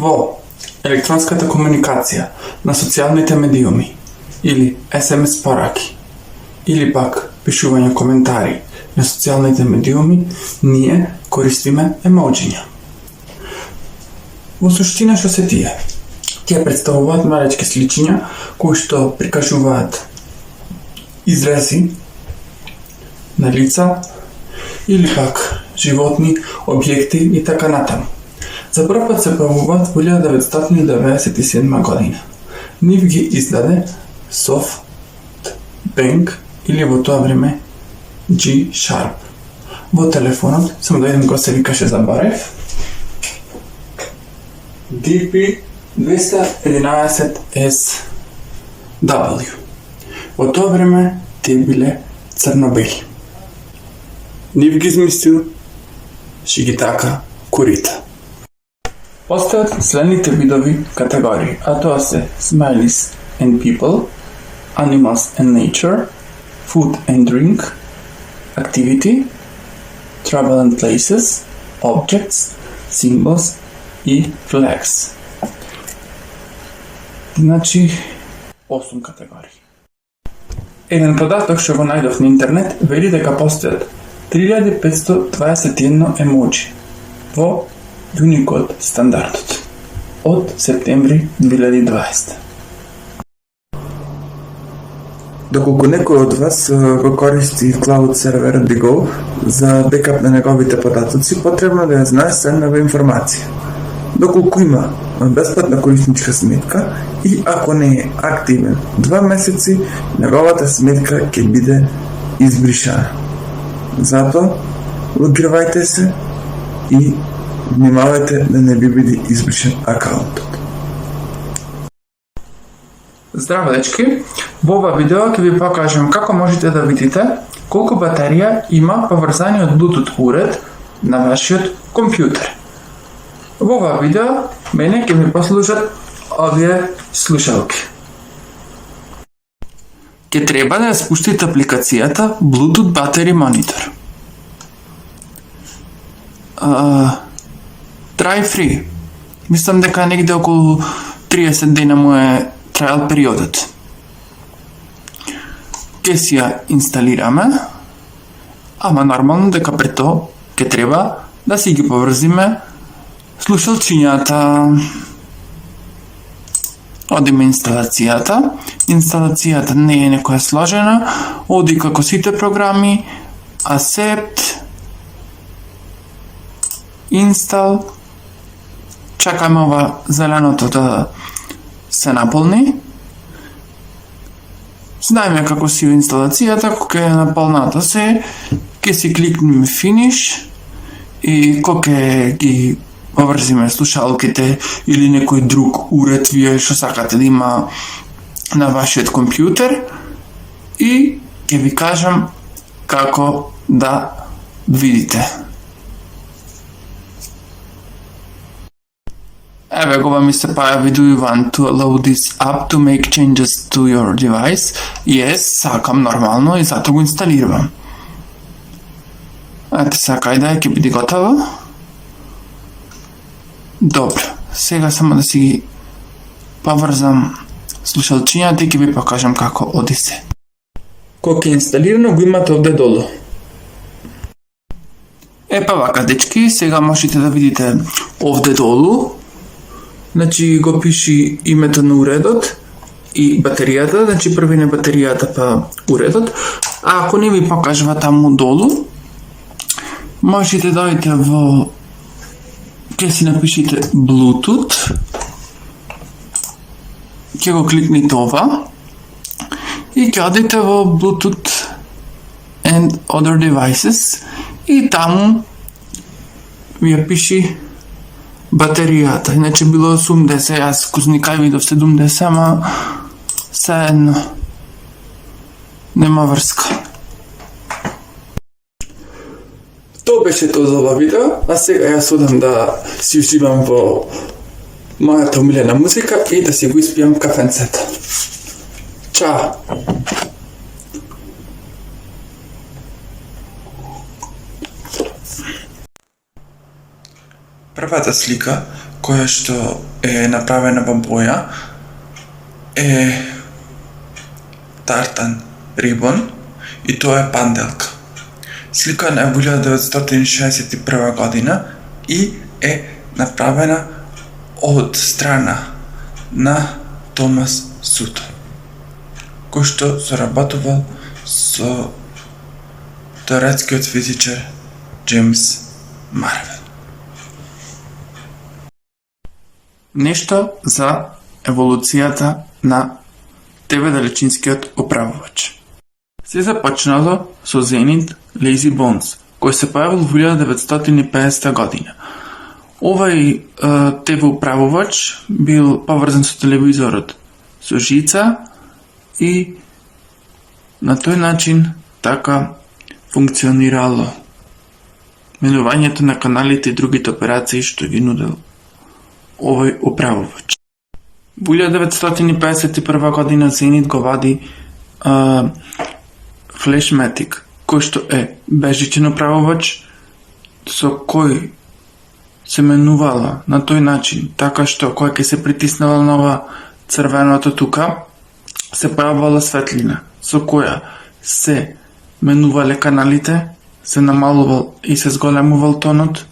Во електронската комуникација на социјалните медиуми или SMS пораки или пак пишување коментари на социјалните медиуми, ние користиме емоџиња. Во суштина што се тие? Тие представуваат малечки сличиња кои што прикажуваат изрази на лица или пак животни, објекти и така натаму. За прв пат се појавуваат во 1997 година. Нив ги издаде SoftBank или во тоа време G-Sharp. Во телефонот, само да видим кој се викаше забарев, DP211SW. Во тоа време тие биле црно-бели. Нив ги измислил Шигитака Курита. Постојат следните видови категории, а тоа се Smileys and People, Animals and Nature, Food and Drink, Activity, Travel and Places, Objects, Symbols и Flags. Значи, 8 категории. Еден податок што го најдов на интернет вели дека постојат 3521 емоджи во Unicode стандардот од септември 2020. Доколку некој од вас го користи Cloud сервер Digo за бекап на неговите податоци, потребно да ја знае следнава информација. Доколку има бесплатна корисничка сметка и ако не е активен 2 месеци, неговата сметка ќе биде избришана. Затоа, логирајте се и внимавајте да не би биде избришен акаунтот. Здраво, дечки! Во ова видео ќе ви покажам како можете да видите колку батерија има поврзаниот Bluetooth уред на вашиот компјутер. Во ова видео мене ќе ми послужат овие слушалки. Ќе треба да ја спуштите апликацијата Bluetooth Battery Monitor. Try free. Мислам дека негде околу 30 дена му е трајал периодот. Ке си ја инсталираме, ама нормално дека пред тоа ќе треба да си ги поврзиме слушалчињата. Одиме инсталацијата. Инсталацијата не е некоја сложена, оди како сите програми, Accept, Install, чакаме ова зеленото да се наполни. Знаеме како си инсталацијата, кога е наполната се, ќе си кликнеме Finish и кога ги поврзиме слушалките или некој друг уред вие што сакате да има на вашиот компјутер и ќе ви кажам како да видите. Еве го ми се појави Do you want to allow this app to make changes to your device? Yes, сакам нормално и затоа го инсталирам. Ете сега да ќе биде готово. Добро, сега само да си ги поврзам слушалчињата и ќе ви покажам како оди се. Кога е инсталирано го имате овде долу. Епа вака, дечки, сега можете да видите овде долу. Значи го пиши името на уредот и батеријата, значи први на батеријата па уредот. А ако не ви покажува таму долу, можете да дојдете во, ќе си напишите Bluetooth, ќе го кликните ова и ќе одите во Bluetooth and other devices и таму ви ја пиши батеријата. Иначе било 80, јас кузникај видов 70, ама сеедно нема врска. Тоа беше тоа за ова видео, а сега јас одам да си уживам во мојата омилена музика и да си го испијам кафенцето. Чао! Првата слика која што е направена во боја е тартан рибон и тоа е панделка. Сликана е во 1961 година и е направена од страна на Томас Сутон, кој што соработувал со теоретскиот физичар Джеймс Марвел. Нешто за еволуцијата на TV-далечинскиот управувач. Се започнало со Zenit Lazy Bones, кој се појавил во 1950 година. Овај TV управувач бил поврзан со телевизорот со жица и на тој начин така функционирало менувањето на каналите и другите операции што ги нудел овој управувач. Во 1951 година Zenit го вади Flashmatic, кој што е бежичен управувач со кој се менувала на тој начин, така што кога ќе се притиснала на ова црвеното тука, се појавала светлина, со која се менувале каналите, се намалувал и се зголемувал тонот,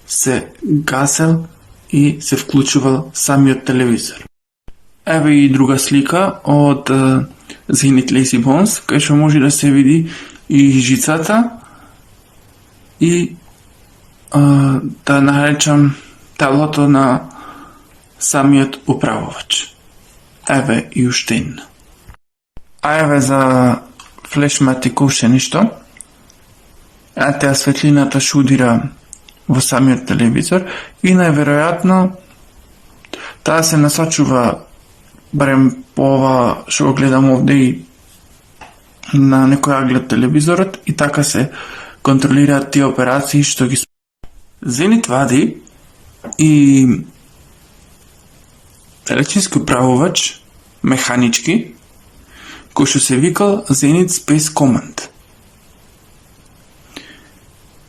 се гасел и се вклучувал самиот телевизор. Еве и друга слика од Zenit Lazy Bones, кај што може да се види и жицата и да наречам телото на самиот управувач. Еве и уште една. А еве за Flashmatic уште нешто. Таа светлината шудира во самиот телевизор и најверојатно таа се насочува, барем по ова што го гледам овде, и на некој аглед телевизорот и така се контролираат тие операции што ги Zenit вади и далечински управувач механички кој што се викал Zenit Space Command.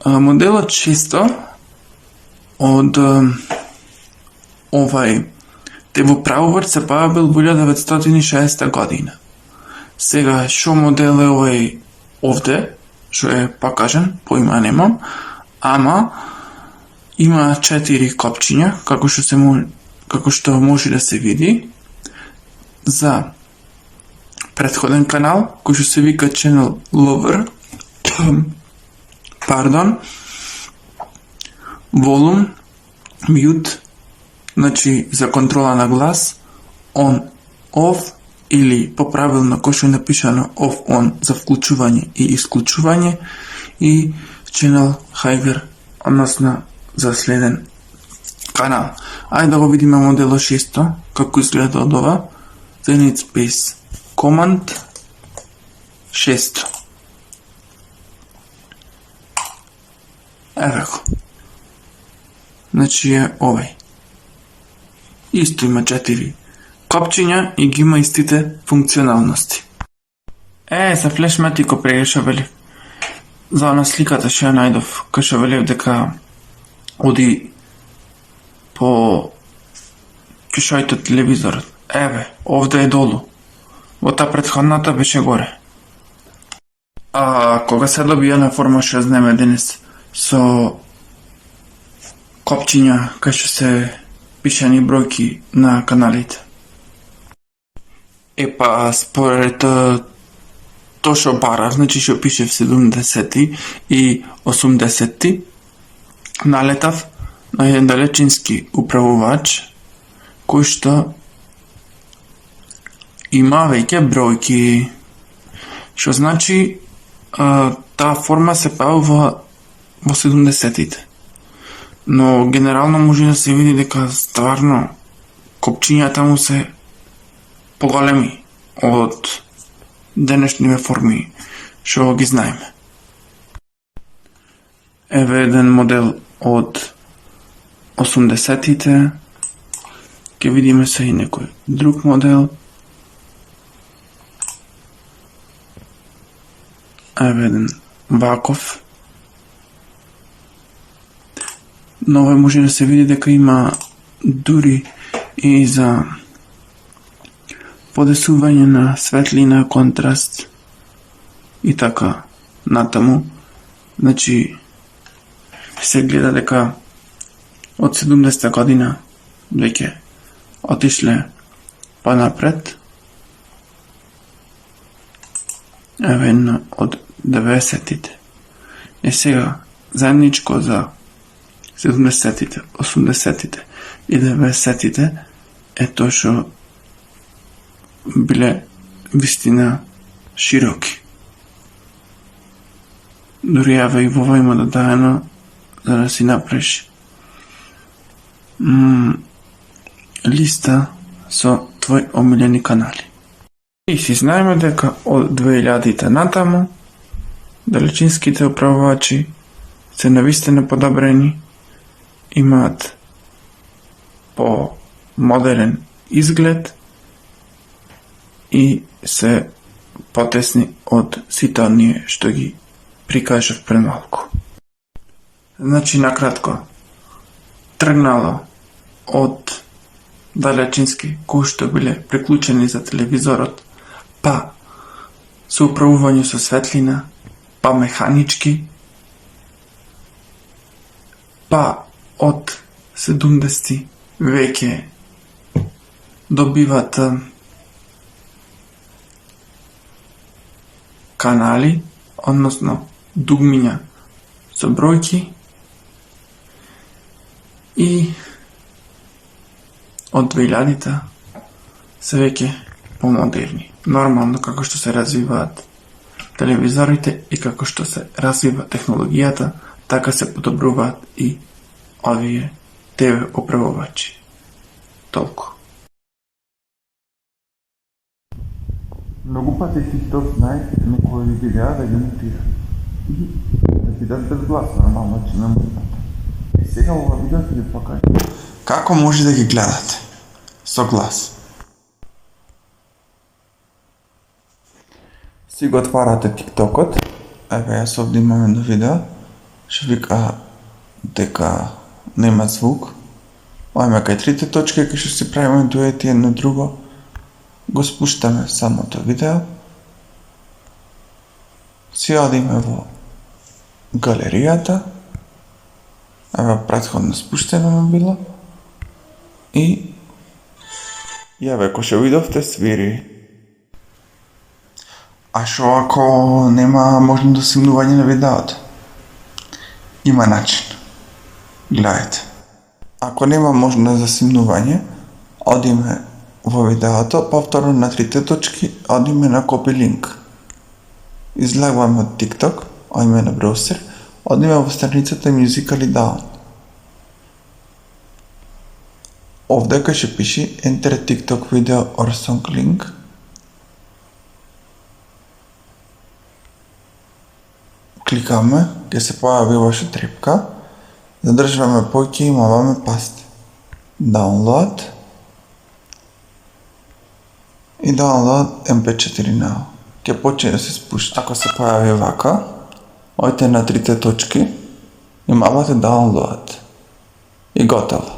Моделот 600 од овај TV управувач се појавил во 1960 година. Сега, шо модел е овај овде, што е покажан, поима немам, ама има 4 копчиња, како што може да се види, за претходен канал, кој што се вика Channel Lover, Volume, Mute, значи за контрола на глас, On, Off, или поправилно кој што е напишано Off-On за вклучување и исклучување, и Channel Higher, односно за следен канал. Ајде да го видиме модело 600, како изгледа од ова. Zenit Space Command 600. Еве го. Значи е овај. Исто има 4 копчиња и ги има истите функционалности. За Flashmatic го прегрешавели. За она сликата што ја најдов, кај што велев дека оди по кишојто телевизорот. Еве, овде е долу. Во таа претходната беше горе. Кога се добија на форма што знаеме денес со копчиња кај што се пишани бројки на каналите. Според тоа што барав, значи што пише в 70-ти и 80-ти, налетав на еден далечински управувач кој што има веќе бројки, што значи таа форма се појавува во 70-тите. Но генерално може да се види дека стварно копчињата му се поголеми од денешниве форми што ги знаеме. Еве еден модел од 80-тите. Ке видиме се и некој друг модел. Еве еден ваков. Но овој може да се види дека има дури и за подесување на светлина, контраст и така натаму. Значи, се гледа дека од 70 година веќе отишле понапред. Еве од 90-тите. И сега заедничко за 70-тите, 80-тите и 90-тите е тоа што биле вистина широки. Дури јаве и во ова има додадено за да си направиш листа со твои омилени канали. И си знаеме дека од 2000-те натаму далечинските управувачи се навистина подобрени, имаат по-модерен изглед и се потесни од сите оние што ги прикажав пред малку. Значи, накратко, тргнало од далечински кои што биле приклучени за телевизорот, па со управување со светлина, па механички, па од 70 веќе добиват канали, односно дугмиња со бројки, и од 2000-та се веќе помодерни. Нормално како што се развиваат телевизорите и како што се развива технологијата, така се подобруваат и овие ТВ управувачи. Толку. Многу пати TikTok знае некои видеа да ги мутира и да ги даде без глас, нормално, че не мутирате. И сега ова видео ќе ви покажа Како може да ги гледате? Со глас. Си го отварате TikTokот, еве јас овде имам едно видео, што вика дека нема звук. Ојме кај трите точки, кај што си правиме дуети едно друго, го спуштаме самото видео, си одиме во галеријата, еве претходно спуштено ми било, и јаве кој што видовте свири. А шо ако нема можно до симнување на видеото? Има начин. Гледајте. Ако нема можност за симнување, одиме во видеото, повторно на трите точки, одиме на копи линк. Излегваме од TikTok, одиме на браузер, одиме во страницата Musical.ly Down. Овде кај што пише Enter TikTok video or song link, кликаме, ќе се појави ваша трепка, задржуваме поќе и маваме паст. Download и download MP4 now. Ќе почне да се спушта. Ако се појави вака, ојте на трите точки и мавате download. И готово.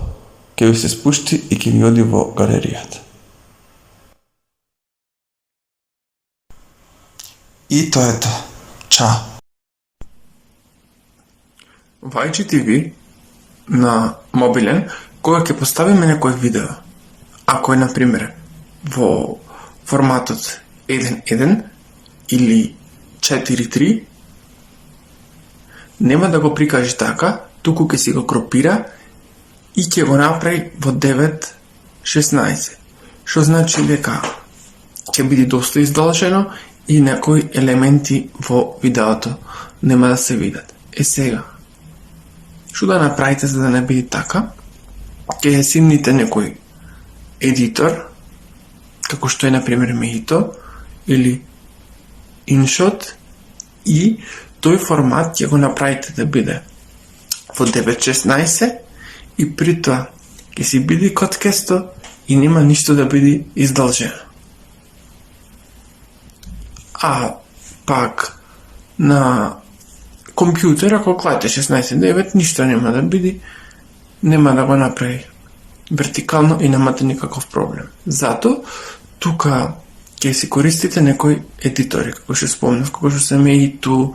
Ќе ви се спушти и ќе ви оди во галеријата. И тоа е тоа. Чао. Во IGTV на мобилен, кога ќе поставиме некој видео, ако е, например, во форматот 1.1 или 4.3, нема да го прикаже така, туку ќе си го кропира и ќе го направи во 9.16, што значи дека ќе биде доста издолжено и некои елементи во видеото нема да се видат. Е сега, што да направите за да не биде така? Ќе симните некој едитор, како што е, например, Mojito или InShot, и тој формат ќе го направите да биде во 9.16 и при тоа ќе си биде коткесто и нема ништо да биде издолжено. А пак на компјутер, ако гледате 16.9, ништо нема да биде, нема да го направи вертикално и немате никаков проблем. Зато, тука ќе си користите некои едитори, како што спомнав, како што се Meitu,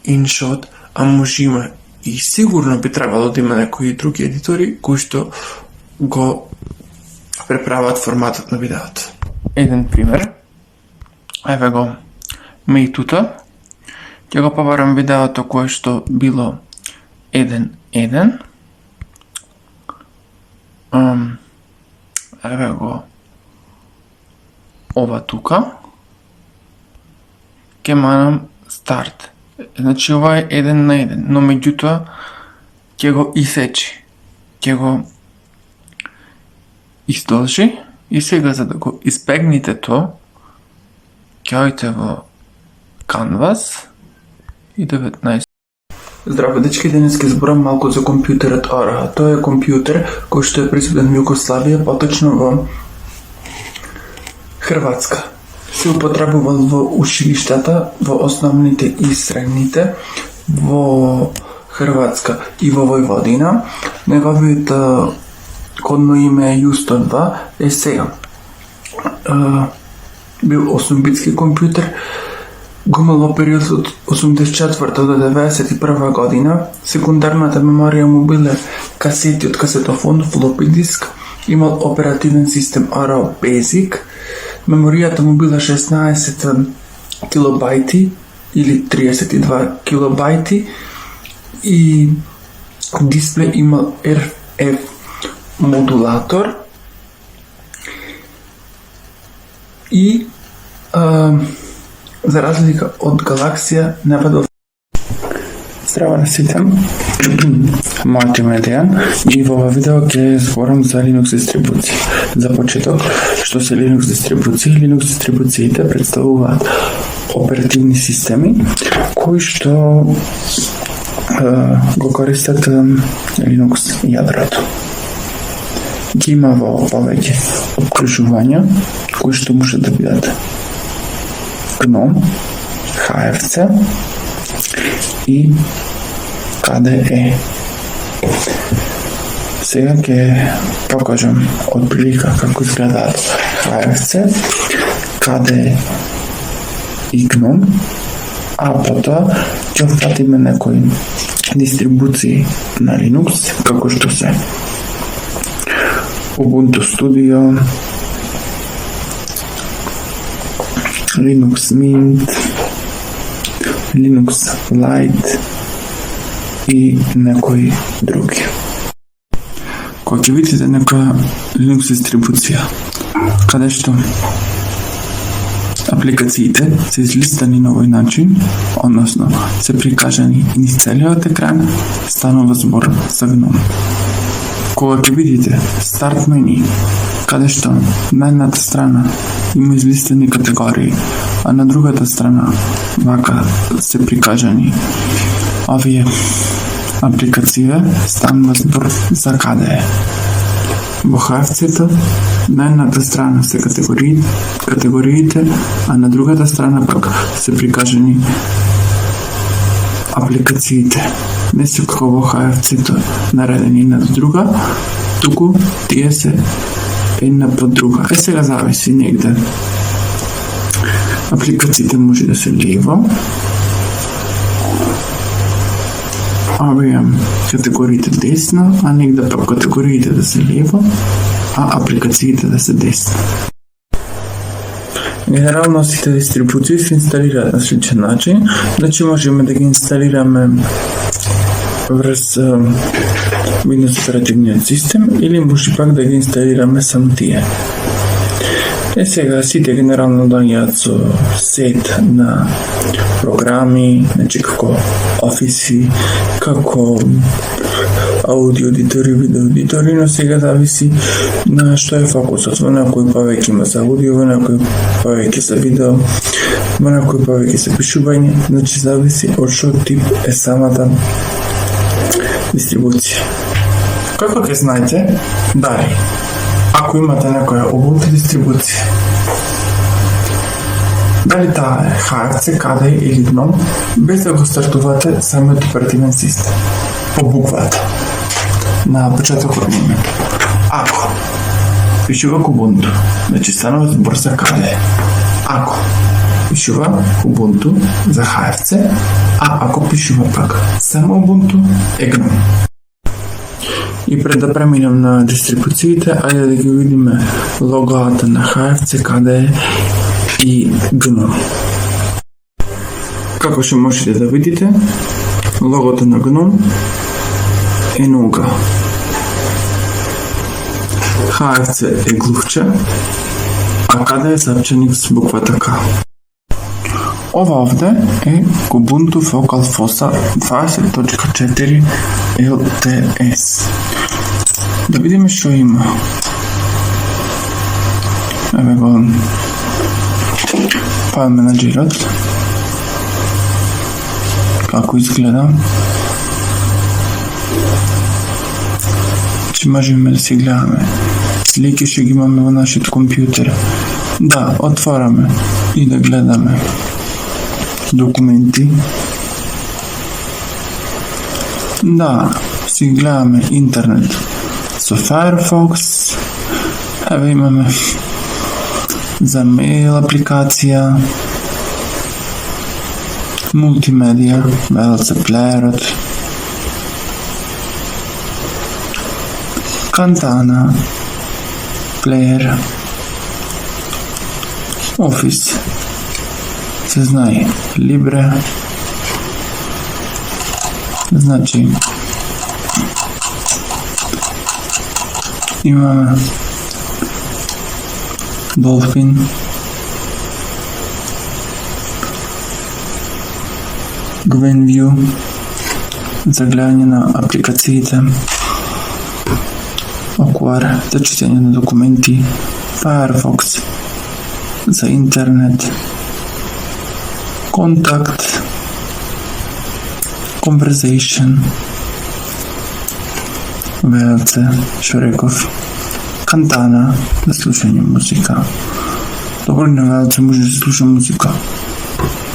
InShot, а може има и сигурно би требало да има некои други едитори кои што го преправат форматот на видеото. Еден пример. Еве го Meitu-то. Ќе го побарам видеото кое што било 1.1. Еве го ова тука. Ке манам старт. Значи ова е 1 на 1, но меѓутоа ќе го исечи. Ќе го издолжи и сега за да го избегнете тоа, ќе ојте во Canvas и 19. Здраво, дечки, денес ќе зборам малку за компјутерот Ora. Тоа е компјутер кој што е присутен во Југославија, поточно во Хрватска. Се употребувал во училиштата, во основните и средните, во Хрватска и во Војводина. Неговиот кодно име е Houston 2 е сега. Бил 8-битски компјутер, го имал во период од 84 до 91 година. Секундарната меморија му биле касети од касетофон, флопи диск, имал оперативен систем Ora Basic, меморијата му била 16 килобајти или 32 килобајти и дисплей имал RF модулатор и за разлика од Галаксија не падал. Здраво на сите. Мојот име е Дејан и во ова видео ќе зборам за Linux дистрибуции. За почеток, што се Linux дистрибуции? Linux дистрибуциите представуваат оперативни системи кои што го користат Linux јадрото. Ги има во повеќе обкружувања кои што може да бидат GNOME, HFC и KDE. Сега ќе покажам од прилика како изгледаат HFC, KDE и GNOME, а потоа ќе опфатиме некои дистрибуции на Linux, како што се Ubuntu Studio, Linux Mint, Linux Lite и некои други. Кога ќе видите некоја Linux дистрибуција, каде што апликациите се излистани на овој начин, односно се прикажани низ целиот екран, станува збор за GNOME. Кога ќе видите старт мени, каде што на едната страна има излистани категории, а на другата страна вака се прикажани овие апликации, станува збор за KDE. Во HFC-то на едната страна се категориите, а на другата страна пак се прикажани апликациите. Не се како во HFC-то наредени една до друга, туку тие се една по друга. Сега зависи негде. Апликациите може да се лево, овие категориите десно, а негде пак категориите да се лево, а апликациите да се десно. Генерално сите дистрибуции се инсталираат на сличен начин, значи можеме да ги инсталираме врз Windows оперативниот систем или може пак да ги инсталираме сам тие. Сега сите генерално доаѓаат со сет на програми, значи како Office, како аудио едитори, видео едитори, но сега зависи на што е фокусот. Во некој повеќе има за аудио, во некој повеќе за видео, во некој повеќе за пишување, значи зависи од што тип е самата дистрибуција. Како ќе знаете дали ако имате некоја Ubuntu дистрибуција, дали таа е HFC, KDE или GNOME, без да го стартувате самиот оперативен систем по буквата на почетокот на името. Ако пишува Ubuntu, значи станува збор за KDE. Ако пишува Ubuntu за HFC, а ако пишува пак само Ubuntu е GNOME. И пред да преминем на дистрибуциите, ајде да ги видиме логоата на HFC, KDE и GNOME. Како ще можете да видите, логото на GNOME е нога. HFC е глувче, а KDE е запченик с буквата K. Ова овде е Ubuntu Focal Fossa 20.4 LTS. Да видиме што има. Еве го файл менеджерот. Како изгледа. Че можеме да си гледаме. Слики ще ги имаме во нашиот компјутер. Да, отвараме и да гледаме документи. Да, си гледаме интернет со Firefox. Еве имаме за мейл апликација, мултимедија, VLC плеерот, Kantana, плеер, Office, се знае, Libre, значи имаме Dolphin, GwenView за гледање на апликациите, Oquar за читање на документи, Firefox за интернет, Contact, Conversation, VLC, што реков, Kantana за слушање музика. Добро, на VLC може да слуша музика.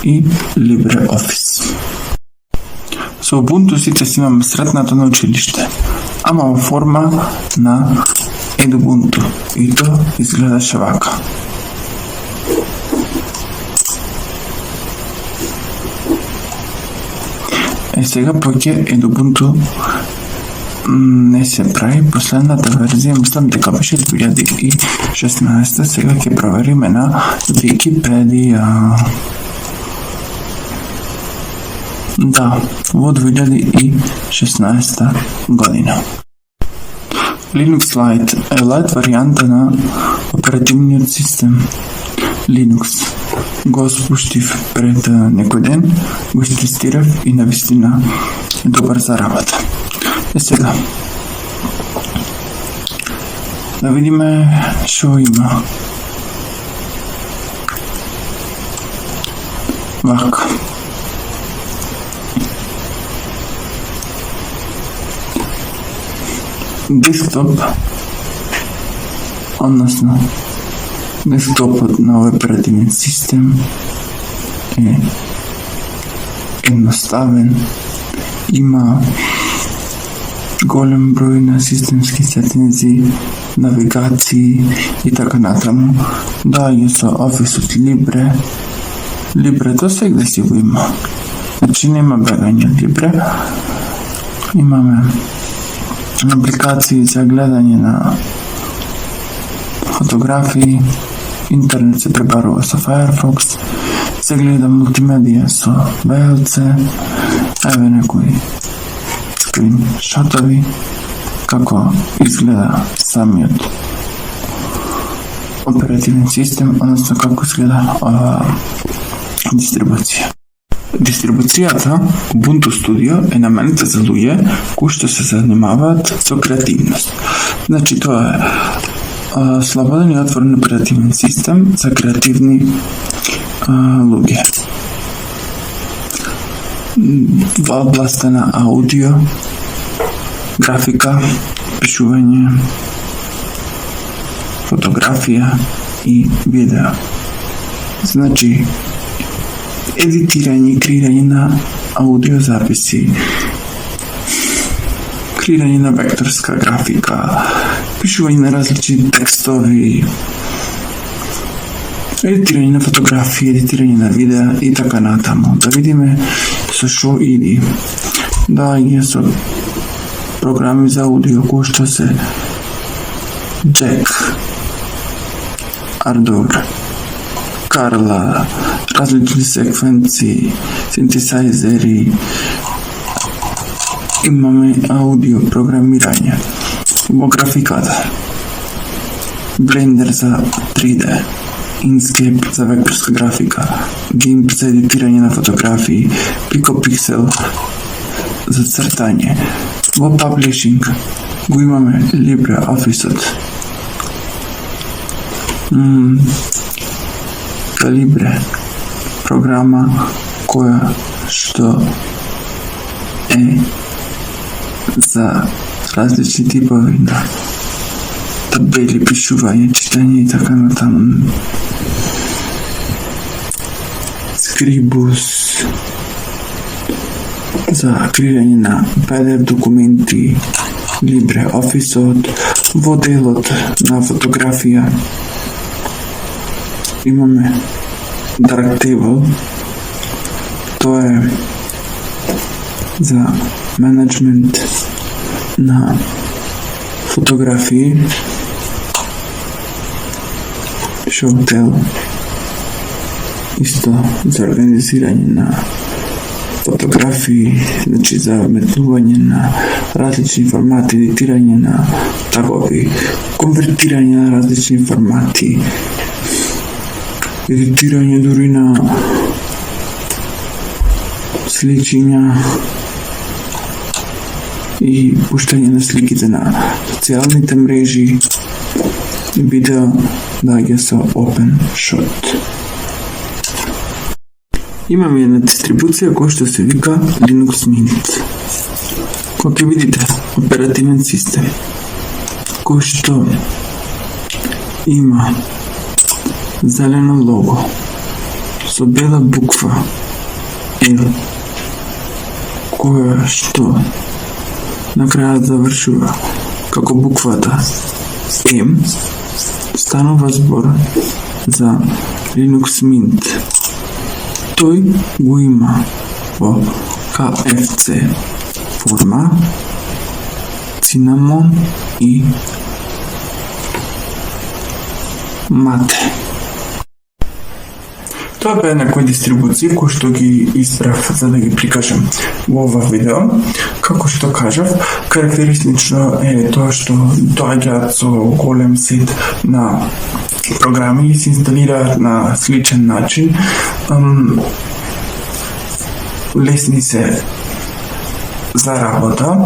И LibreOffice. Со Ubuntu сите си имаме сретнато на училиште, ама во форма на Edubuntu. И то изгледаше вака. Сега поќе Edubuntu не се прави. Последната верзија, мислам дека беше 2016, сега ќе провериме на Википедија. Да, во 2016 година. Linux Lite е лайт варијанта на оперативниот систем Linux. Го спуштив пред некој ден, го тестирав и навистина е добар за работа. Сега да видиме што има. Вака. Десктоп, односно десктопот на овој оперативен систем е едноставен, има голем број на системски сетинзи, навигации и така натаму. Доаѓа со Office-от Libre. Libre-то сегде си го има. Значи нема бегање од Libre. Имаме апликации за гледање на фотографии, интернет се пребарува со Firefox, се гледа мултимедија со VLC, еве некои скриншотови, како изгледа самиот оперативен систем, односно како изгледа ова дистрибуција. Дистрибуцијата Ubuntu Studio е наменета за луѓе кои што се занимаваат со креативност. Значи тоа е слободен и отворен оперативен систем за креативни луѓе. Во областа на аудио, графика, пишување, фотографија и видео. Значи едитирање и креирање на аудиозаписи, креирање на векторска графика, пишување на различни текстови, едитирање на фотографии, едитирање на видеа и така натаму. Да видиме со што иди. Да, и со програми за аудио кои што се Jack, Ardor, Carla, различни секвенции, синтесайзери, имаме аудио програмирање, во графиката, Blender за 3D, Inkscape за векторска графика, GIMP за едитирање на фотографии, PicoPixel за цртање. Во Publishing го имаме LibreOffice-от, Calibre, програма која што е за различни типови на табели, пишување, читање и така натаму. Scribus за креирање на PDF документи, LibreOffice-от, во делот на фотографија имаме Darktable, тоа е за менеджмент на фотографии, Showtel исто за организирање на фотографии, значи за метнување на различни формати, едитирање на тагови, конвертирање на различни формати, едитирање дури на сличиња и пуштање на сликите на социјалните мрежи, видео даѓа со OpenShot. Имаме една дистрибуција која што се вика Linux Mint. Кој ќе видите оперативен систем кој што има зелено лого со бела буква L која што на крајот завршува како буквата M, станува збор за Linux Mint. Тој го има во KFC форма, Cinnamon и Mate. Тоа бе некои дистрибуции кои што ги избрав за да ги прикажам во ова видео. Како што кажав, карактеристично е тоа што доаѓаат со голем сет на програми и се инсталираат на сличен начин. Лесни се за работа,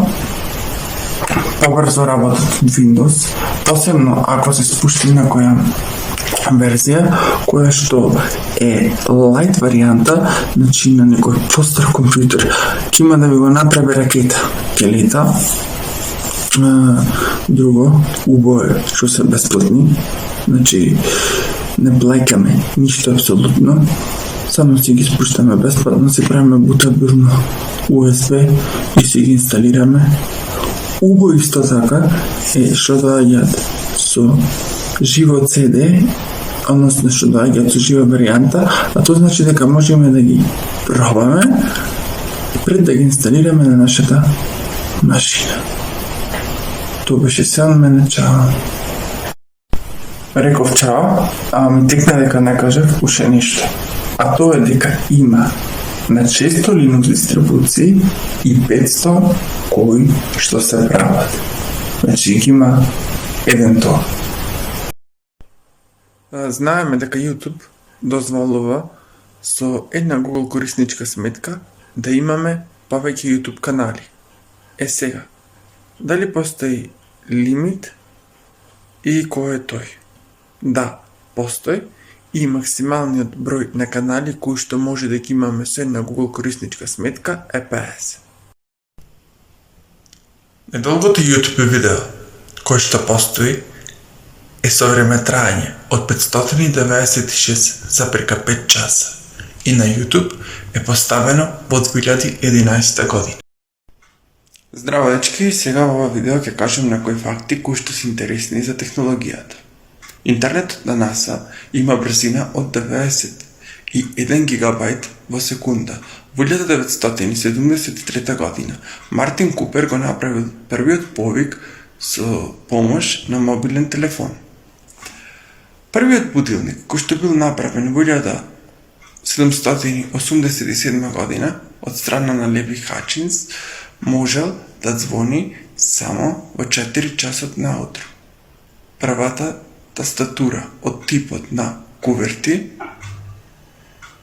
побрзо работат од Windows, посебно ако се спушти на која верзија која што е лайт варијанта, значи на некој простар компјутер ќе има да ви го направи ракета, ќе лета. Друго, убаво е што се бесплатни, значи не плаќаме ништо апсолутно, само си ги спуштаме бесплатно, си правиме бутабилно USB и си ги инсталираме. Убаво исто така е што доаѓаат со живо CD, односно што доаѓаат со жива варијанта, а тоа значи дека можеме да ги пробаме пред да ги инсталираме на нашата машина. Тоа беше се од мене, чао. Реков чао, а ми текна дека не кажав уште ништо. А тоа е дека има на 600 Linux дистрибуции и 500 кои што се прават. Значи ги има еден тоа. Знаеме дека YouTube дозволува со една Google корисничка сметка да имаме повеќе YouTube канали. Е сега, дали постои лимит и кој е тој? Да, постои и максималниот број на канали кои што може да ги имаме со една Google корисничка сметка е 50. Недолгото YouTube видео кој што постои е со време трајање од 596,5 часа и на YouTube е поставено во 2011 година. Здраво, дечки, сега во ова видео ќе кажем некои факти кои што се интересни за технологијата. Интернетот на НАСА има брзина од 91 гигабајт во секунда. Во 1973 година Мартин Купер го направил првиот повик со помош на мобилен телефон. Првиот будилник кој што бил направен во 1787 година од страна на Леви Хачинс можел да звони само во 4 часот наутро. Првата тастатура од типот на куверти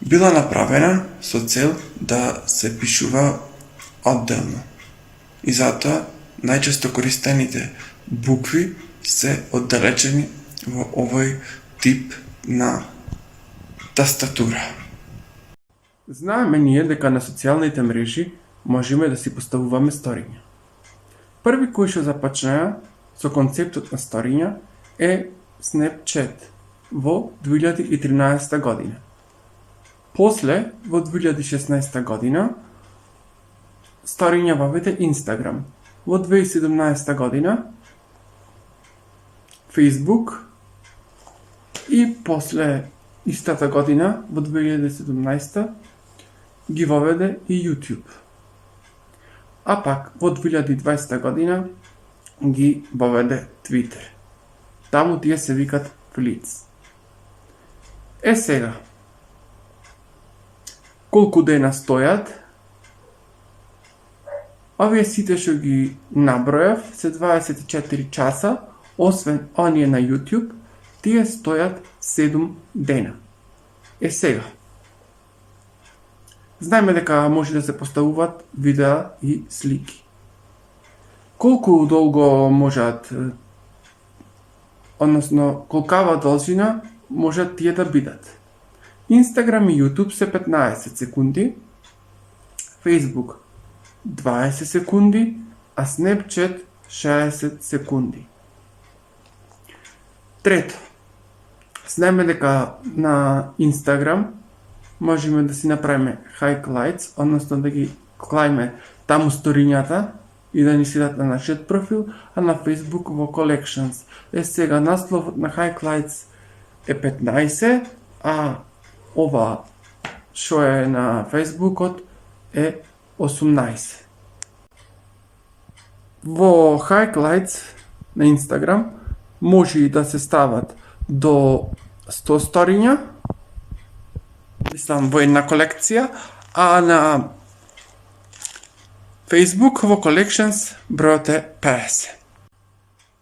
била направена со цел да се пишува одделно. И затоа најчесто користените букви се оддалечени во овој тип на тастатура. Знаеме ние дека на социјалните мрежи можеме да си поставуваме сториња. Први кои што започнаа со концептот на сториња е Snapchat во 2013 година. После, во 2016 година, сториња воведе Instagram. Во 2017 година, Facebook и после истата година, во 2017 ги воведе и YouTube. А пак во 2020 година ги воведе Twitter. Таму тие се викат Fleets. Сега, колку дена стојат? Овие сите што ги набројав се 24 часа, освен оние на YouTube, тие стојат 7 дена. Сега, знаеме дека може да се поставуваат видеа и слики. Колку долго можат, односно колкава должина можат тие да бидат? Instagram и YouTube се 15 секунди, Facebook 20 секунди, а Snapchat 60 секунди. Трето, знаеме дека на Instagram можеме да си направиме highlights, односно да ги клајме таму сторињата и да ни седат на нашиот профил, а на Facebook во collections. Сега насловот на highlights е 15, а ова што е на Facebookот е 18. Во highlights на Instagram може и да се стават до 100 сториња, мислам во една колекција, а на Facebook во collections бројот е 50.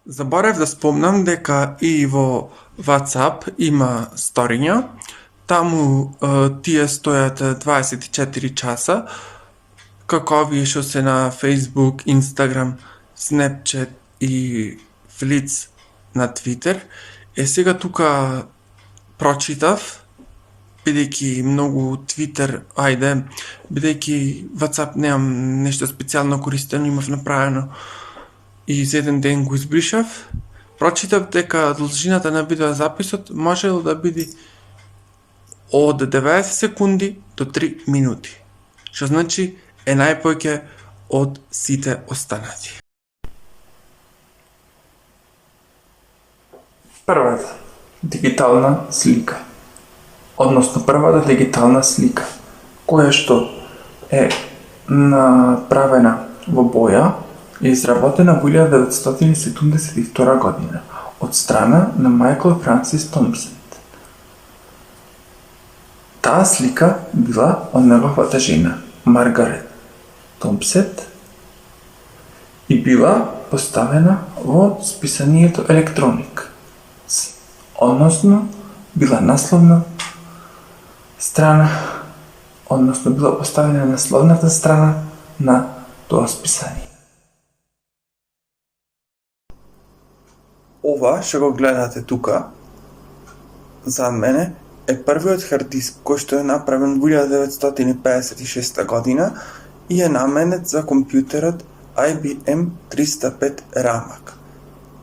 Заборев да спомнам дека и во WhatsApp има сториња. Таму тие стојат 24 часа, како овие што се на Facebook, Instagram, Snapchat и Fleets на Twitter. Сега тука прочитав, бидејќи многу Twitter, бидејќи WhatsApp немам нешто специјално користено, имав направено и за еден ден го избришав. Прочитав дека должината на видеозаписот можело да биде од 90 секунди до 3 минути, што значи е најповеќе од сите останати. Првата дигитална слика, односно првата дигитална слика, која што е направена во боја, е изработена во 1972 година од страна на Майкл Франсис Томпсен. Таа слика била од неговата жена, Маргарет Томпсет, и била поставена во списанието Електроник, односно била насловна страна, односно била поставена на насловната страна на тоа списание. Ова што го гледате тука, за мене е првиот хард диск кој што е направен во 1956 година и е наменет за компјутерот IBM 305 рамак.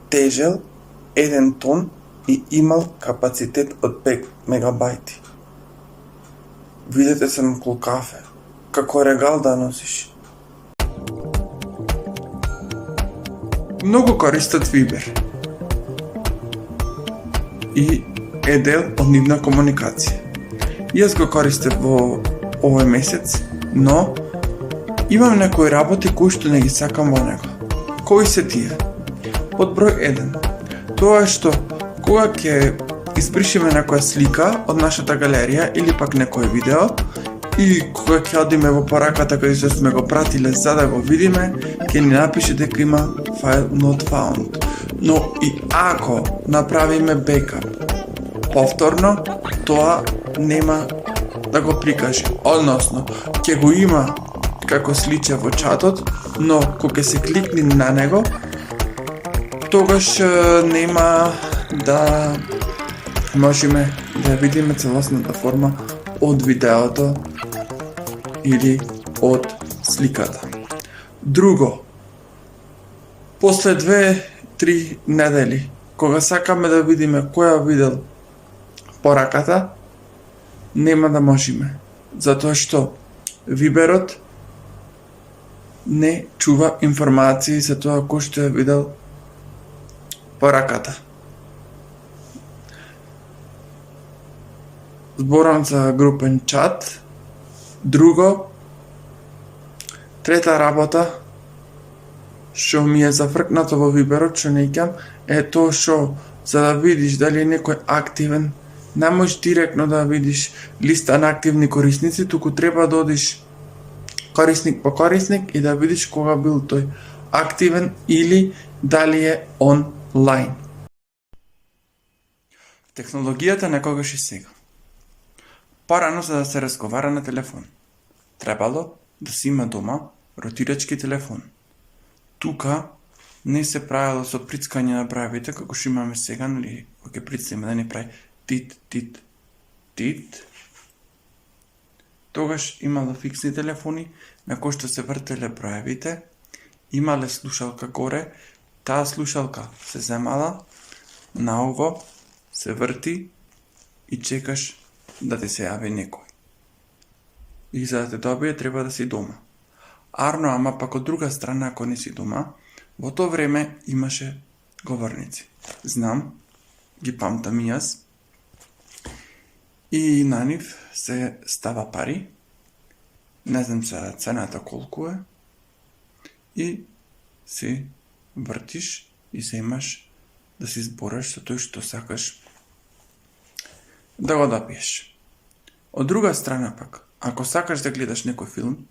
Тежел 1 тон и имал капацитет од 5 мегабајти. Видете се на колкафе, како регал да носиш. Многу користат Viber и е дел од нивна комуникација. Јас го користев во овој месец, но имам некои работи кои што не ги сакам во него. Кои се тие? Под број 1. Тоа е што кога ќе избришеме некоја слика од нашата галерија или пак некој видео, и кога ќе одиме во пораката кај што сме го пратиле за да го видиме, ќе ни напише дека има file not found. Но и ако направиме backup повторно, тоа нема да го прикаже. Односно, ќе го има како сличе во чатот, но кога ќе се кликне на него, тогаш нема да можеме да видиме целосната форма од видеото или од сликата. Друго, после 2-3 недели, кога сакаме да видиме кој ја видел пораката, нема да можеме, затоа што Виберот не чува информации за тоа кој што ја видел пораката. Зборам за групен чат. Друго, трета работа што ми е зафркнато во Виберот, што не ќам, е тоа што за да видиш дали е некој активен, не можеш директно да видиш листа на активни корисници, туку треба да одиш корисник по корисник и да видиш кога бил тој активен или дали е онлайн. Технологијата некогаш и сега. Порано за да се разговара на телефон, требало да се има дома ротирачки телефон. Тука не се правило со прицкање на брајвите, како што имаме сега, нали, кога ќе прицнеме да не прави тит, тит, тит. Тогаш имало фиксни телефони, на кои што се вртеле брајвите, имале слушалка горе, таа слушалка се земала, наово се врти и чекаш да ти се јави некој. И за да те добие треба да си дома. Арно, ама пак од друга страна, ако не си дома, во тоа време имаше говорници. Знам, ги памтам и јас. И на нив се става пари, не знам за цената колку е, и си вртиш и се имаш да си збориш со тој што сакаш да го добиеш. Од друга страна пак, ако сакаш да гледаш некој филм,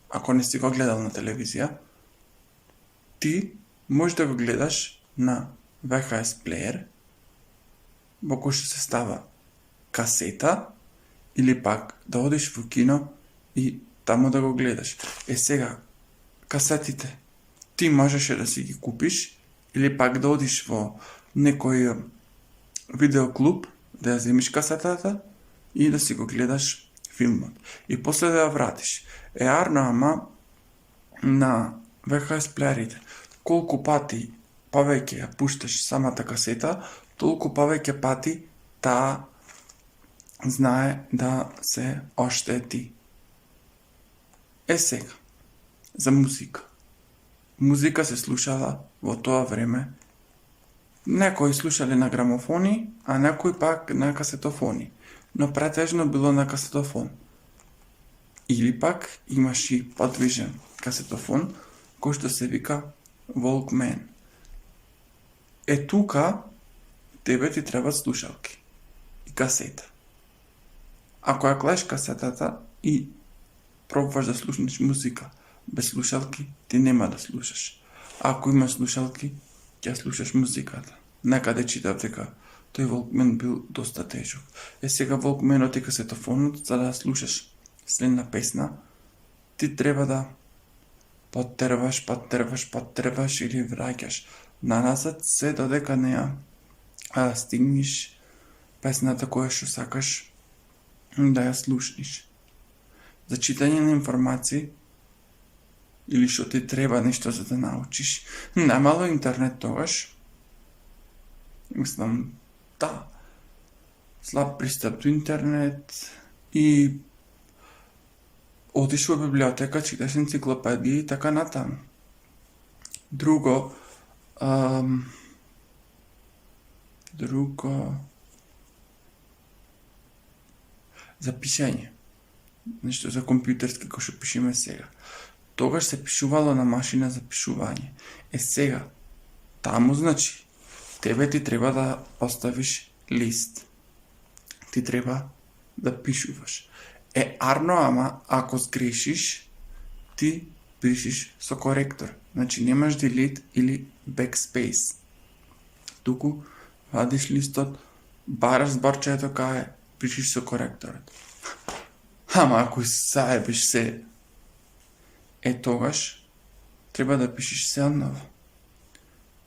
ако не си го гледал на телевизија, ти можеш да го гледаш на VHS плеер, во кој што се става касета, или пак да одиш во кино и таму да го гледаш. Сега, касетите, ти можеше да си ги купиш, или пак да одиш во некој видеоклуб, да ја земиш касетата и да си го гледаш филмот. И после да ја вратиш. Арно, ама на VHS плеерите, колку пати повеќе ја пушташ самата касета, толку повеќе пати таа знае да се оштети. Сега, за музика. Музика се слушала во тоа време. Некои слушале на грамофони, а некои пак на касетофони. Но претежно било на касетофон. Или пак имаш и подвижен касетофон, кој што се вика Walkman. Тука тебе ти требат слушалки и касета. Ако ја клеш касетата и пробваш да слушнеш музика без слушалки, ти нема да слушаш. Ако имаш слушалки, ќе слушаш музиката. Некаде читав дека тој Walkman бил доста тежок. Сега Walkmanот и касетофонот, за да слушаш следна песна, ти треба да поттерваш или враќаш наназад се додека не ја стигнеш песната која што сакаш да ја слушнеш. За читање на информации или што ти треба нешто за да научиш, немало интернет тогаш. Мислам, да, слаб пристап до интернет и одиш во библиотека, читаш енциклопедија и така натаму. Друго, Друго... За пишење. Нешто за компјутерски кој што пишеме сега. Тогаш се пишувало на машина за пишување. Сега, таму значи, тебе ти треба да оставиш лист. Ти треба да пишуваш. Арно, ама, ако сгрешиш, ти пишеш со коректор. Значи, немаш delete или backspace. Туку, вадиш листот, бараш зборчето кај пишеш со коректорот. Ама ако заебиш се, тогаш треба да пишеш се одново.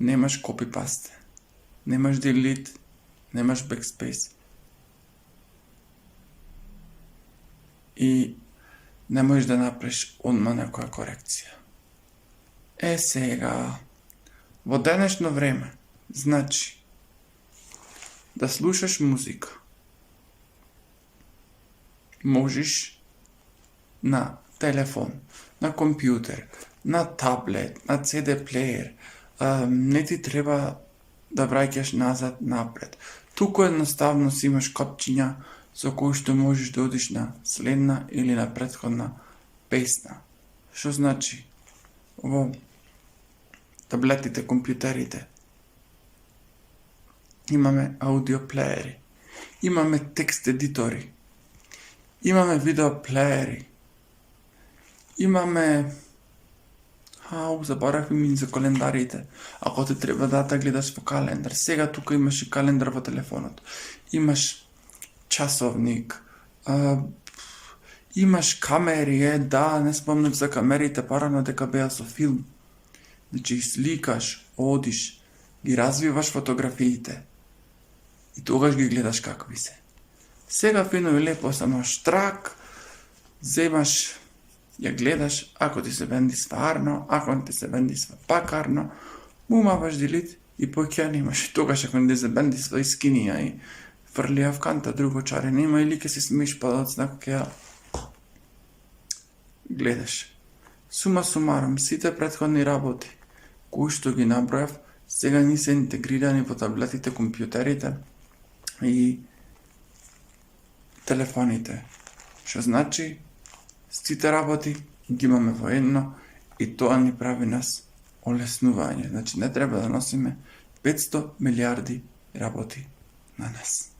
Немаш copy-paste, немаш delete, немаш backspace. И не можеш да направиш одма некоја корекција. Сега, во денешно време, значи, да слушаш музика, можеш на телефон, на компјутер, на таблет, на CD плеер, не ти треба да враќаш назад напред. Туку едноставно си имаш копчиња со кои што можеш да одиш на следна или на претходна песна. Што значи, во таблетите, компјутерите, имаме аудиоплеери, имаме текст едитори, имаме видеоплеери, имаме... заборавме ми за календарите. Ако те треба да гледаш во календар. Сега тука имаш и календар во телефонот. Имаш часовник, имаш камери, не спомнав за камерите, парано дека беа со филм. Значи, сликаш, одиш, ги развиваш фотографиите и тогаш ги гледаш какви се. Сега фино и лепо само штрак, земаш, ја гледаш, ако ти се бендисва арно, ако не ти се бендисва пак арно, му маваш делит и поќе немаш. Тогаш ако не ти се бендисва и скинија и фрлија в канта, друго чаре нема или ке се смиш падот ако ќе ја гледаш. Сума сумаром, сите претходни работи кои што ги набројав, сега ни се интегрирани во таблетите, компјутерите и телефоните. Што значи, сите работи ги имаме во едно и тоа ни прави нас олеснување. Значи, не треба да носиме 500 милиарди работи на нас.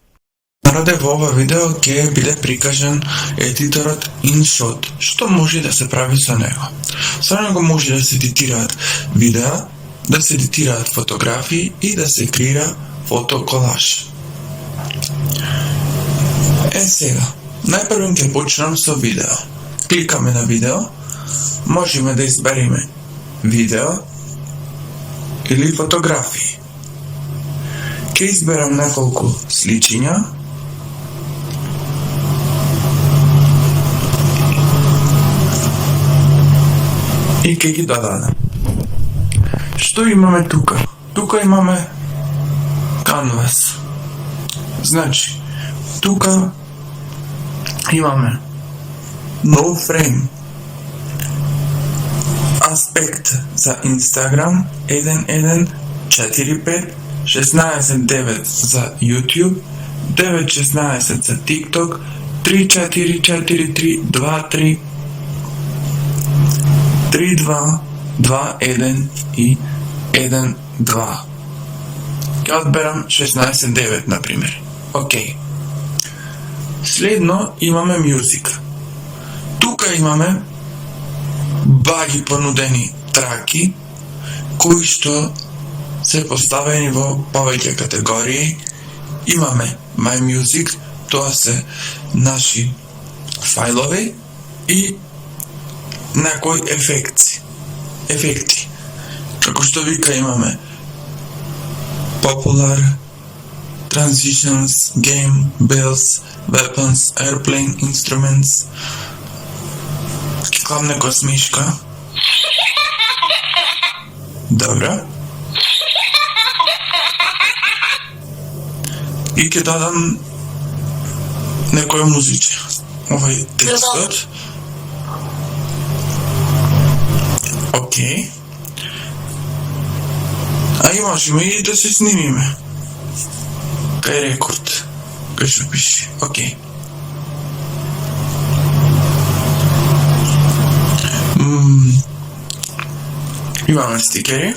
Народе, во ова видео ќе биде прикажан едиторот InShot. Што може да се прави со него? Со него може да се едитираат видеа, да се едитираат фотографии и да се креира фотоколаж. Сега, најпрво ќе почнам со видео. Кликаме на видео, можеме да избереме видео или фотографии. Ќе изберам неколку сличиња. И ќе ги додадам. Што имаме тука? Тука имаме canvas. Значи, тука имаме no frame, аспект за Instagram 1.1.4.5, 16.9 за YouTube, 9.16 за TikTok, 3.4.4.3.2.3, 3.2, 2.1 и 1.2. Ќе одберам 16.9, например. Океј. Следно имаме music. Тука имаме баги понудени траки кои што се поставени во повеќе категории. Имаме My Music, тоа се наши фајлови и некои ефекти. Како што вика имаме Popular, Transitions, Game, Bells, Weapons, Airplane, Instruments. Ќе клам некоја смешка. Добра. И ќе дадам некоја музичка. Овај текстот. Океј. А и можеме и да се снимиме. Кај рекорд. Кај што пише. Окей. Имаме стикери.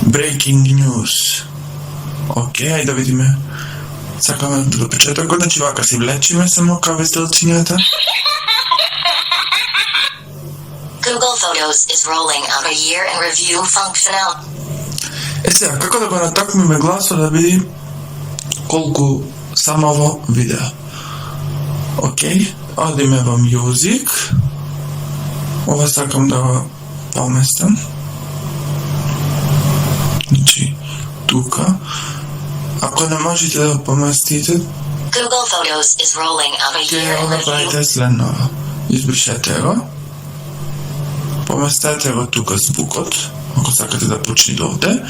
Breaking news. Окей, ајде да видиме. Сакаме да допечатокот, значи вака си влечиме само кај вестелчињата. Google Photos is rolling out a year in review functionality. Сега, како да го натакмиме гласот да види колку самово видео. Окей, одиме во Music. Ова сакам да го поместам. Значи, тука. Ако не можете да го поместите, Google Photos is rolling out a year ќе in го направите review. следново. Избришете го. Поместете го тука звукот, ако сакате да почне овде.